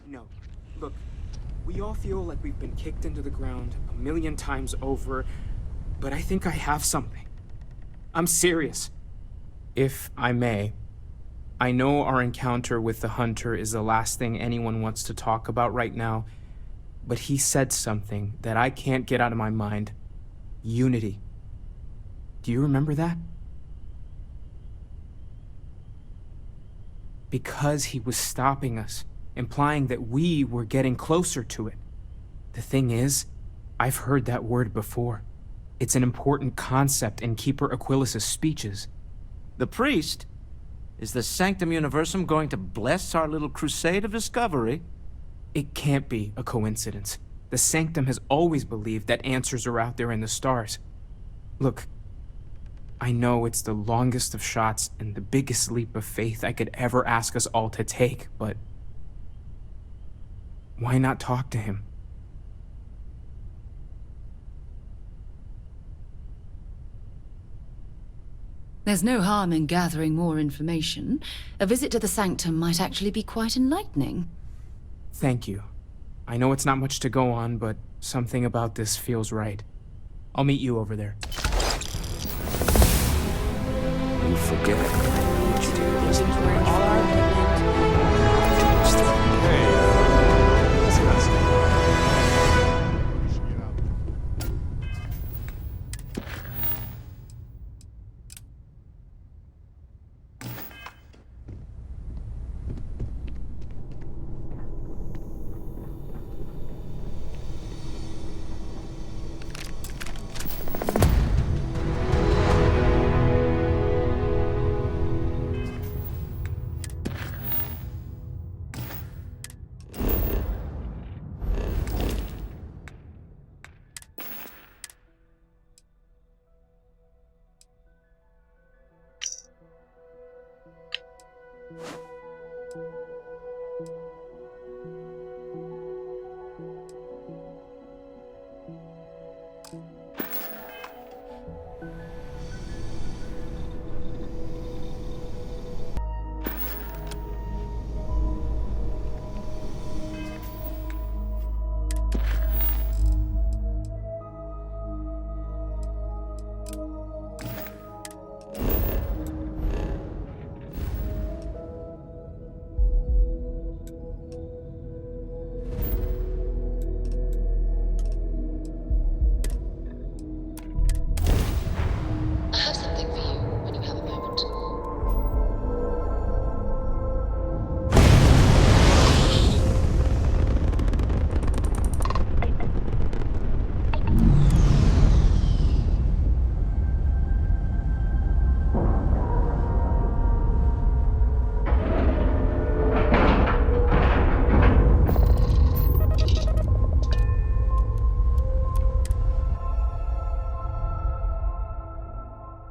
No. Look, we all feel like we've been kicked into the ground 1,000,000 times over, but I think I have something. I'm serious. If I may, I know our encounter with the Hunter is the last thing anyone wants to talk about right now, but he said something that I can't get out of my mind. Unity. Do you remember that? Because he was stopping us, implying that we were getting closer to it. The thing is, I've heard that word before. It's an important concept in Keeper Aquilas's speeches. The priest? Is the Sanctum Universum going to bless our little crusade of discovery? It can't be a coincidence. The Sanctum has always believed that answers are out there in the stars. Look, I know it's the longest of shots and the biggest leap of faith I could ever ask us all to take, but why not talk to him? There's no harm in gathering more information. A visit to the sanctum might actually be quite enlightening. Thank you. I know it's not much to go on, but something about this feels right. I'll meet you over there. You forget.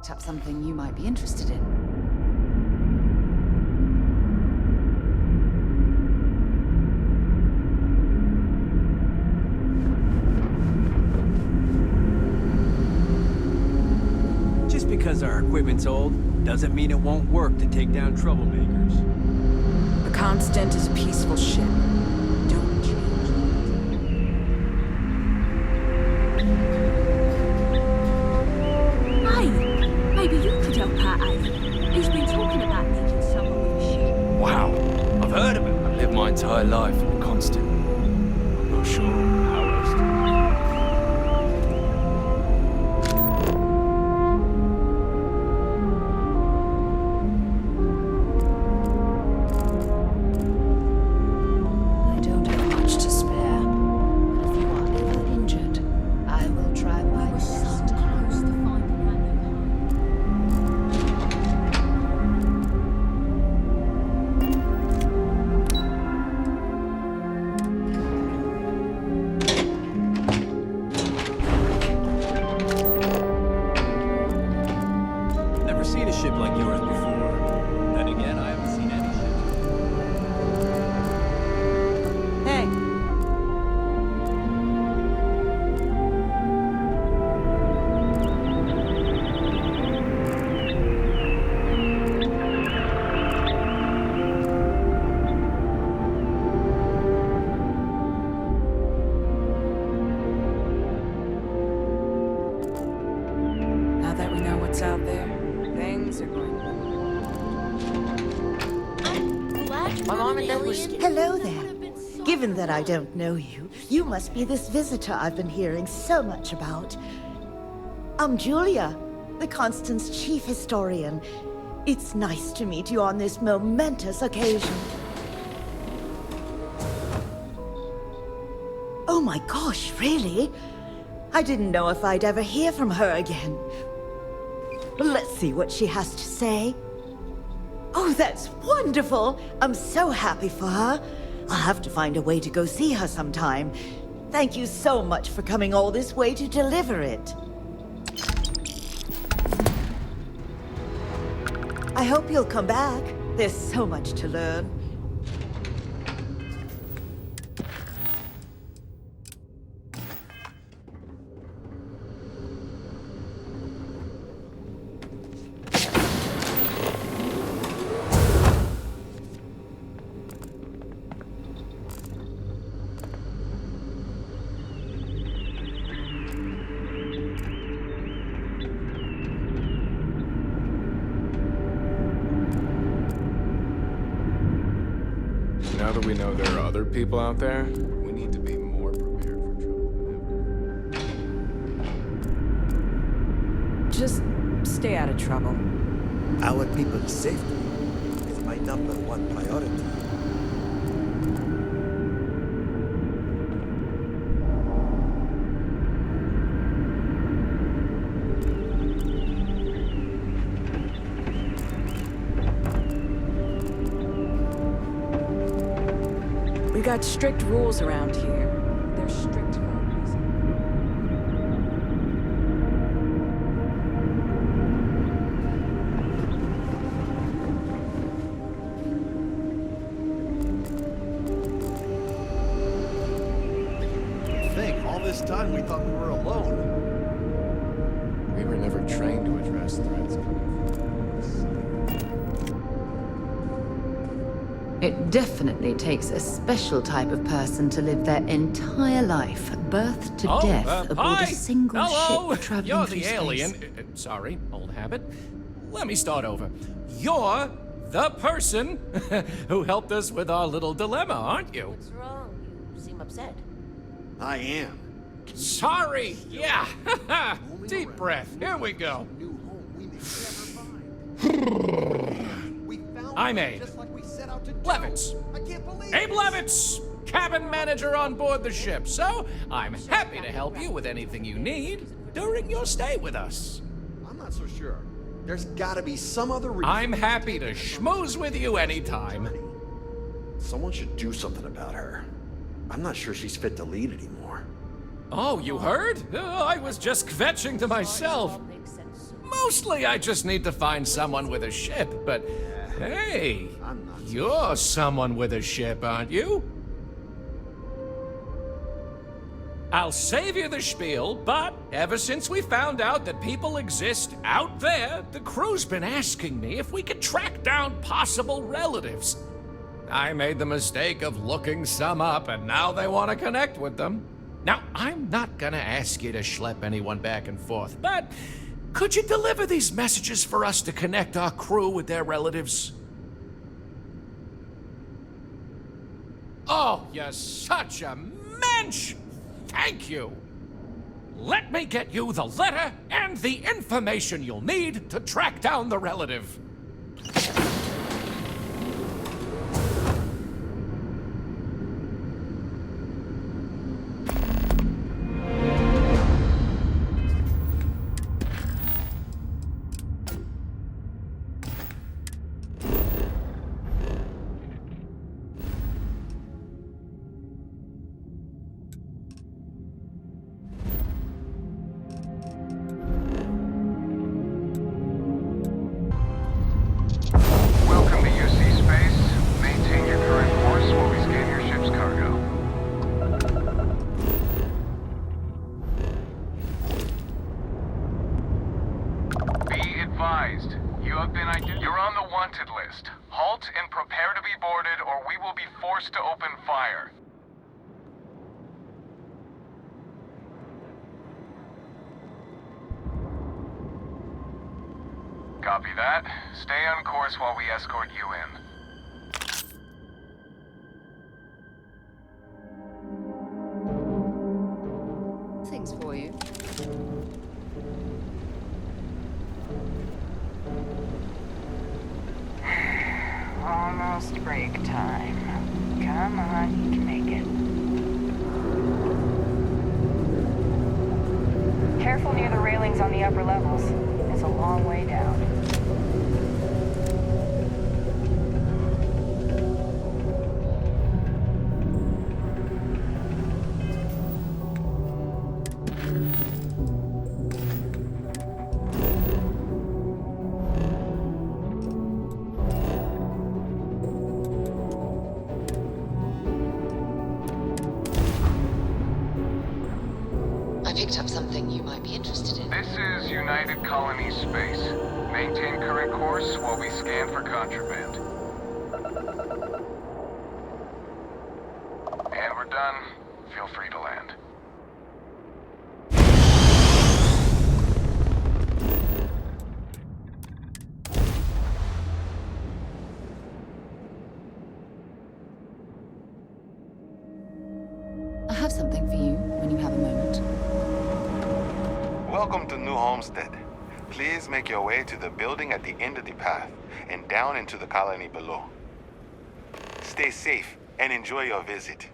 Perhaps something you might be interested in. Just because our equipment's old doesn't mean it won't work to take down troublemakers. The Constant is a peaceful ship. Don't change Maybe you could help out, Aiden. He's been talking about needing someone with a ship. Wow, I've heard of it. I've lived my entire life in the Constant. I'm not sure how else to... I don't have much to spare, but if you are ever injured, I will try my best. Never seen a ship like yours before. Then again, I haven't seen any ships. Hey. Now that we know what's out there, things are going to... My mom and dad were scared. Hello there. Given that I don't know you, you must be this visitor I've been hearing so much about. I'm Julia, the Constant's chief historian. It's nice to meet you on this momentous occasion. Oh my gosh, really? I didn't know if I'd ever hear from her again. Well, let's see what she has to say. Oh, that's wonderful! I'm so happy for her. I'll have to find a way to go see her sometime. Thank you so much for coming all this way to deliver it. I hope you'll come back. There's so much to learn. Now that we know there are other people out there, we need to be more prepared for trouble than ever. Just stay out of trouble. Our people's safety is my number one priority. We got strict rules around here. They're strict for a reason. Think, all this time we thought we were alone. We were never trained to address threats coming from It definitely takes a special type of person to live their entire life, birth to death, aboard Hi. a single Hello. ship traveling You're through the space. alien. Sorry, old habit. Let me start over. You're the person who helped us with our little dilemma, aren't you? What's wrong? You seem upset. I am. Sorry. Yeah. Deep breath. Here we go. I'm Abe. Levitz. Abe Levitz, cabin manager on board the ship. So, I'm happy to help you with anything you need during your stay with us. I'm not so sure. There's gotta be some other reason. I'm happy to schmooze with you anytime. Someone should do something about her. I'm not sure she's fit to lead anymore. Oh, you heard? I was just kvetching to myself. Mostly I just need to find someone with a ship, but hey, you're someone with a ship, aren't you? I'll save you the spiel, but ever since we found out that people exist out there, the crew's been asking me if we could track down possible relatives. I made the mistake of looking some up, and now they want to connect with them. Now, I'm not gonna ask you to schlep anyone back and forth, but could you deliver these messages for us to connect our crew with their relatives? Oh, you're such a mensch! Thank you! Let me get you the letter and the information you'll need to track down the relative. Welcome to UC Space. Maintain your current course while we scan your ship's cargo. Be advised, you have been identified. You're on the wanted list. Halt and prepare to be boarded, or we will be forced to open fire. Copy that. Stay on course while we escort you in. Things for you. Almost break time. Come on, you can make it. Careful near the railings on the upper levels. It's a long way down. picked up something you might be interested in. This is United Colony Space. Maintain current course while we scan for contraband. And we're done. Feel free to land. I have something for you when you have a moment. Welcome to New Homestead. Please make your way to the building at the end of the path and down into the colony below. Stay safe and enjoy your visit.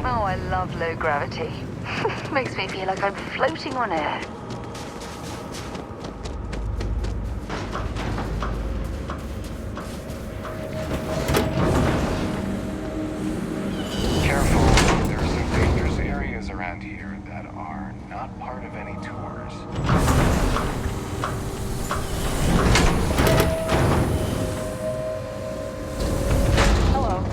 Oh, I love low gravity. Makes me feel like I'm floating on air. Careful, there are some dangerous areas around here that are not part of any tours. Hello.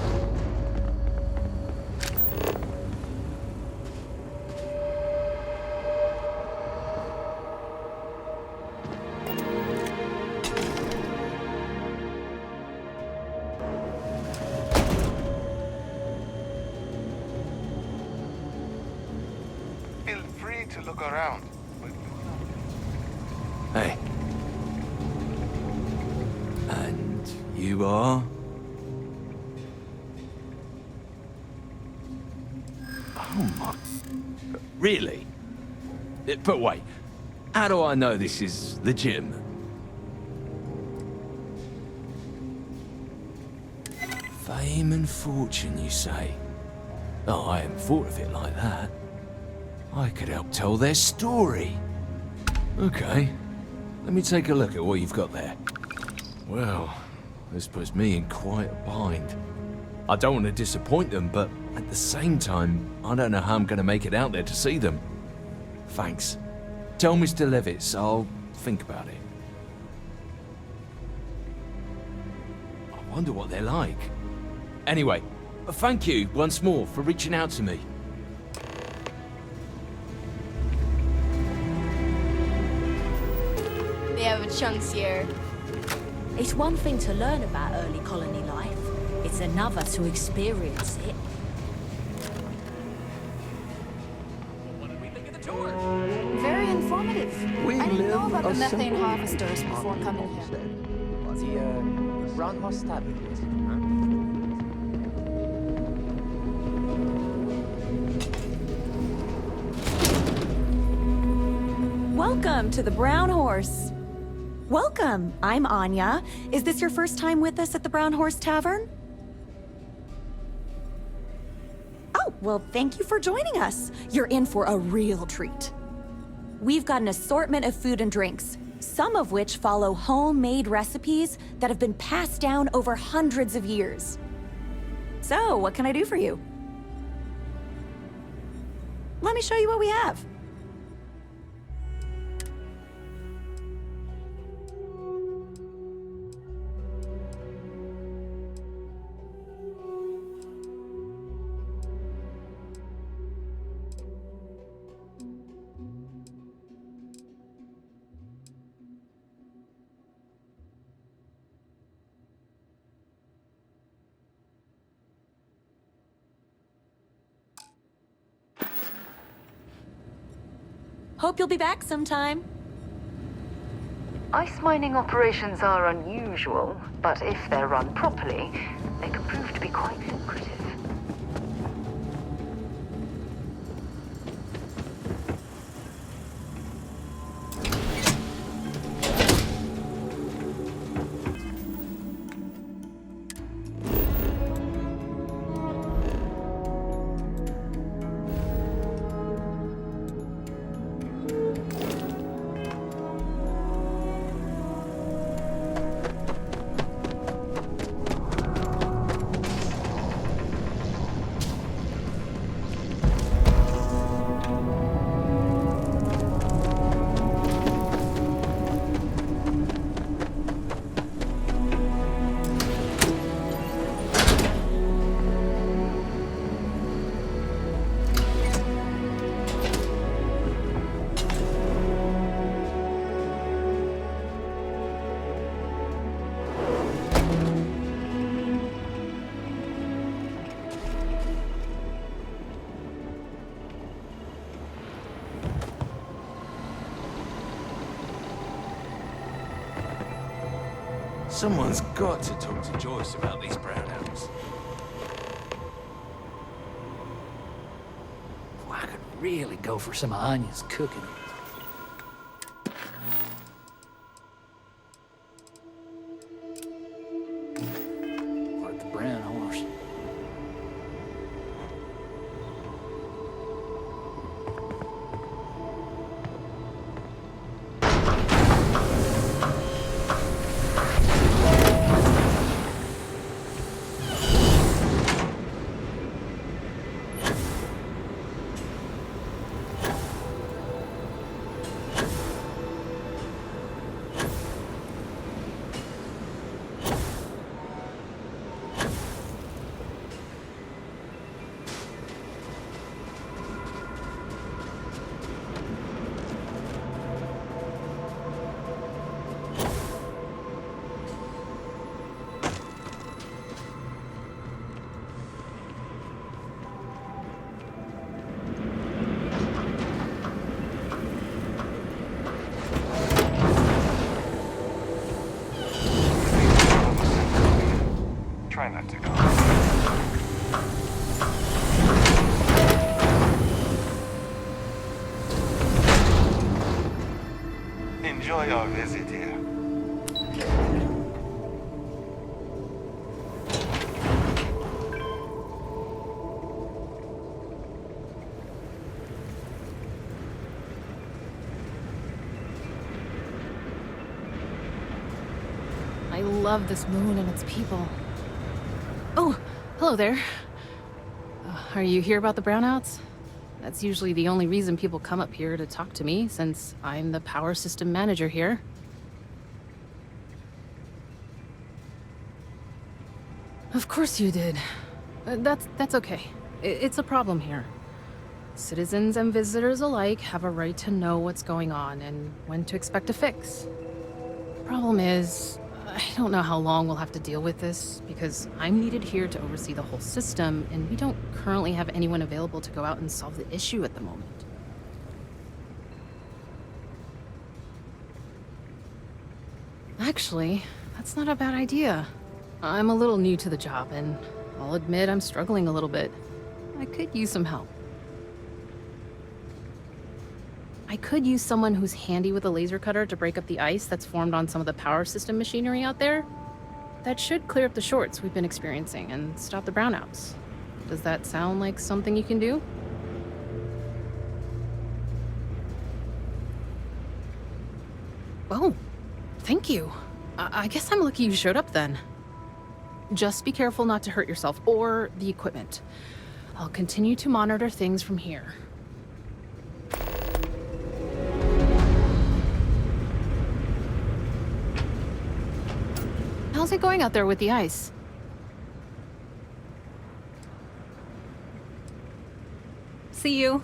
Feel free to look around. Hey. And you are? Oh my... Really? But wait, how do I know this is legitimate? Fame and fortune, you say? Oh, I hadn't thought of it like that. I could help tell their story. Okay, let me take a look at what you've got there. Well, this puts me in quite a bind. I don't want to disappoint them, but at the same time, I don't know how I'm going to make it out there to see them. Thanks. Tell Mr. Levitz I'll think about it. I wonder what they're like. Anyway, thank you once more for reaching out to me. They have a chunks here. It's one thing to learn about early colony life. It's another to experience it. Very informative. I didn't know about the methane harvesters before coming here. The Brown Horse Tavern. Welcome to the Brown Horse. Welcome, I'm Anya. Is this your first time with us at the Brown Horse Tavern? Oh, well, thank you for joining us. You're in for a real treat. We've got an assortment of food and drinks, some of which follow homemade recipes that have been passed down over hundreds of years. So, what can I do for you? Let me show you what we have. Hope you'll be back sometime. Ice mining operations are unusual, but if they're run properly, they can prove to be quite lucrative. Someone's got to talk to Joyce about these brownouts. Well, I could really go for some onions cooking. Like the brown horse. Try not to go. Enjoy your visit here. I love this moon and its people. Oh, hello there. Are you here about the brownouts? That's usually the only reason people come up here to talk to me, since I'm the power system manager here. Of course you did. That's okay. It's a problem here. Citizens and visitors alike have a right to know what's going on and when to expect a fix. Problem is, I don't know how long we'll have to deal with this, because I'm needed here to oversee the whole system, and we don't currently have anyone available to go out and solve the issue at the moment. Actually, that's not a bad idea. I'm a little new to the job, and I'll admit I'm struggling a little bit. I could use some help. I could use someone who's handy with a laser cutter to break up the ice that's formed on some of the power system machinery out there. That should clear up the shorts we've been experiencing and stop the brownouts. Does that sound like something you can do? Oh, thank you. I guess I'm lucky you showed up then. Just be careful not to hurt yourself or the equipment. I'll continue to monitor things from here. How's it going out there with the ice? See you.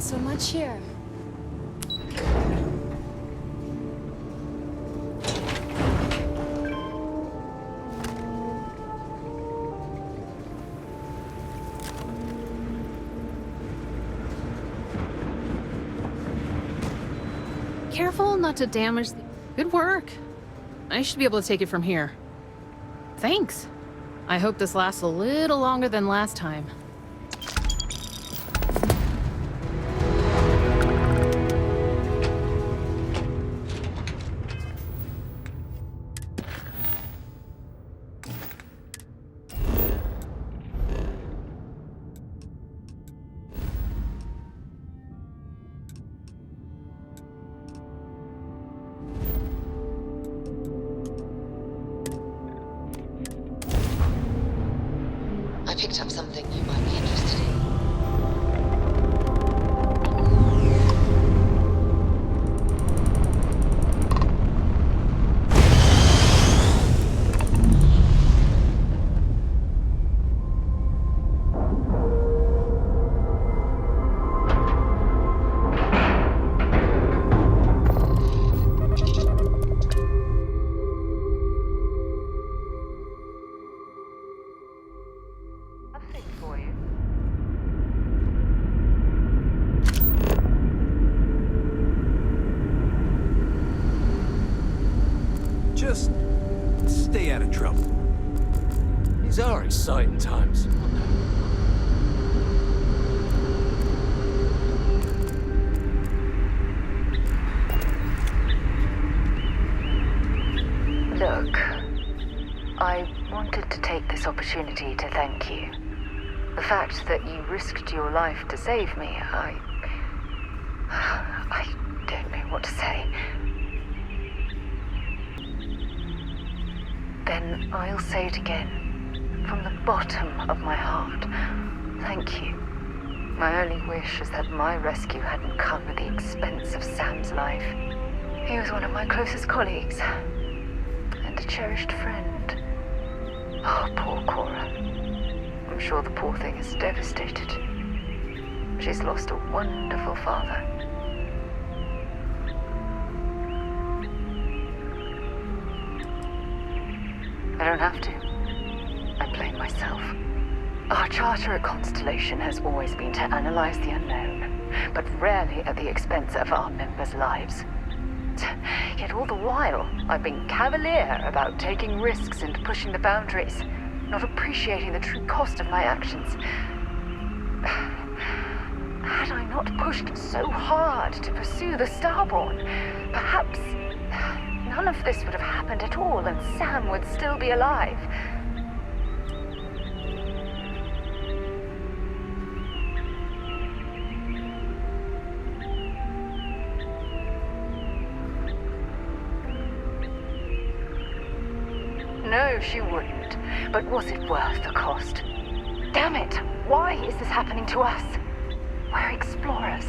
so much here. Careful not to damage the... Good work. I should be able to take it from here. Thanks. I hope this lasts a little longer than last time. I picked up something you might be interested in. Just stay out of trouble. These are exciting times. Look, I wanted to take this opportunity to thank you. The fact that you risked your life to save me, I don't know what to say. Then I'll say it again, from the bottom of my heart. Thank you. My only wish is that my rescue hadn't come at the expense of Sam's life. He was one of my closest colleagues, and a cherished friend. Oh, poor Cora. I'm sure the poor thing is devastated. She's lost a wonderful father. I don't have to. I blame myself. Our charter at Constellation has always been to analyze the unknown, but rarely at the expense of our members' lives. Yet all the while, I've been cavalier about taking risks and pushing the boundaries, not appreciating the true cost of my actions. Had I not pushed so hard to pursue the Starborn, perhaps none of this would have happened at all, and Sam would still be alive. No, she wouldn't. But was it worth the cost? Damn it! Why is this happening to us? We're explorers.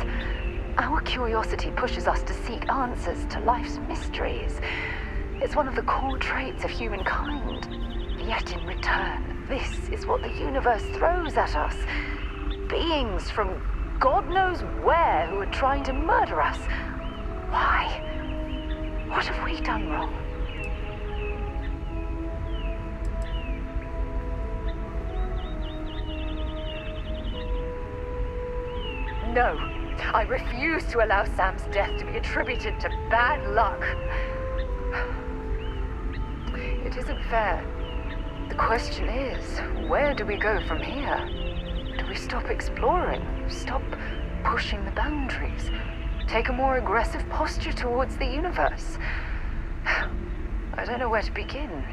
Our curiosity pushes us to seek answers to life's mysteries. It's one of the core traits of humankind. Yet in return, this is what the universe throws at us. Beings from God knows where who are trying to murder us. Why? What have we done wrong? No, I refuse to allow Sam's death to be attributed to bad luck. It isn't fair. The question is, where do we go from here? Do we stop exploring? Stop pushing the boundaries? Take a more aggressive posture towards the universe? I don't know where to begin.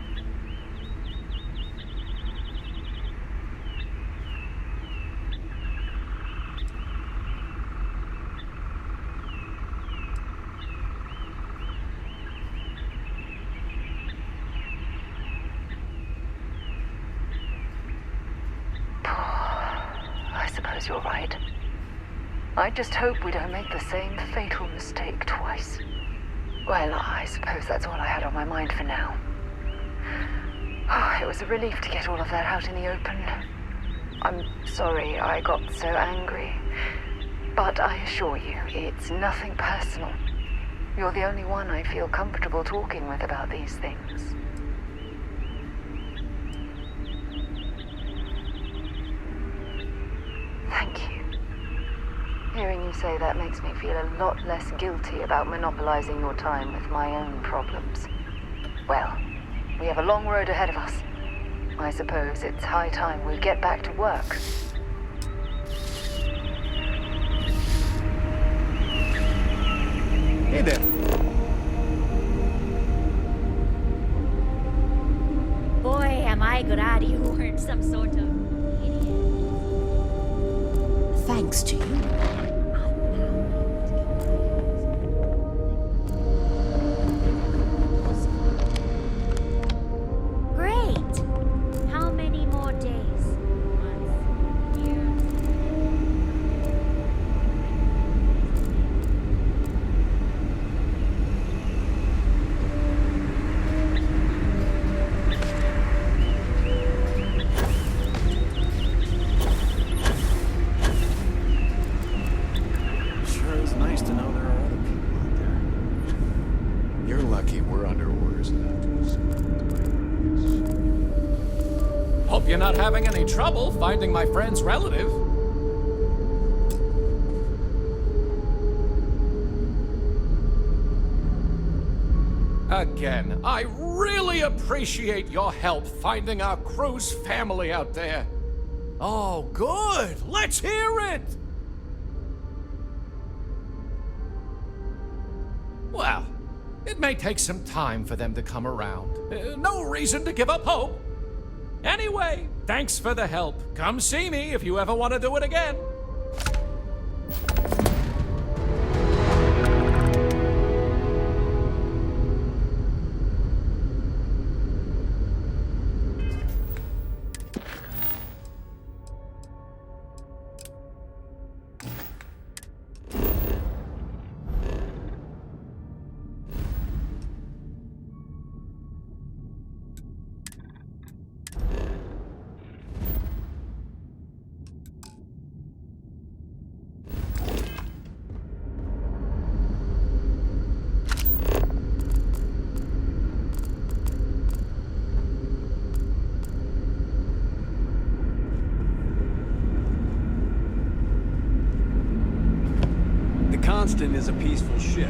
You're right. I just hope we don't make the same fatal mistake twice. Well, I suppose that's all I had on my mind for now. Oh, it was a relief to get all of that out in the open. I'm sorry I got so angry. But I assure you, it's nothing personal. You're the only one I feel comfortable talking with about these things. Thank you. Hearing you say that makes me feel a lot less guilty about monopolizing your time with my own problems. Well, we have a long road ahead of us. I suppose it's high time we get back to work. Hey there. Boy, am I glad you weren't some sort of idiot. Thanks to you. Great! How many more days? Months? Years? Sure is nice to know there are other people out there. You're lucky we're under orders now. Hope you're not having any trouble finding my friend's relative. Again, I really appreciate your help finding our crew's family out there. Oh, good. Let's hear it. Well, it may take some time for them to come around. No reason to give up hope. Anyway, thanks for the help. Come see me if you ever want to do it again. Constant is a peaceful ship.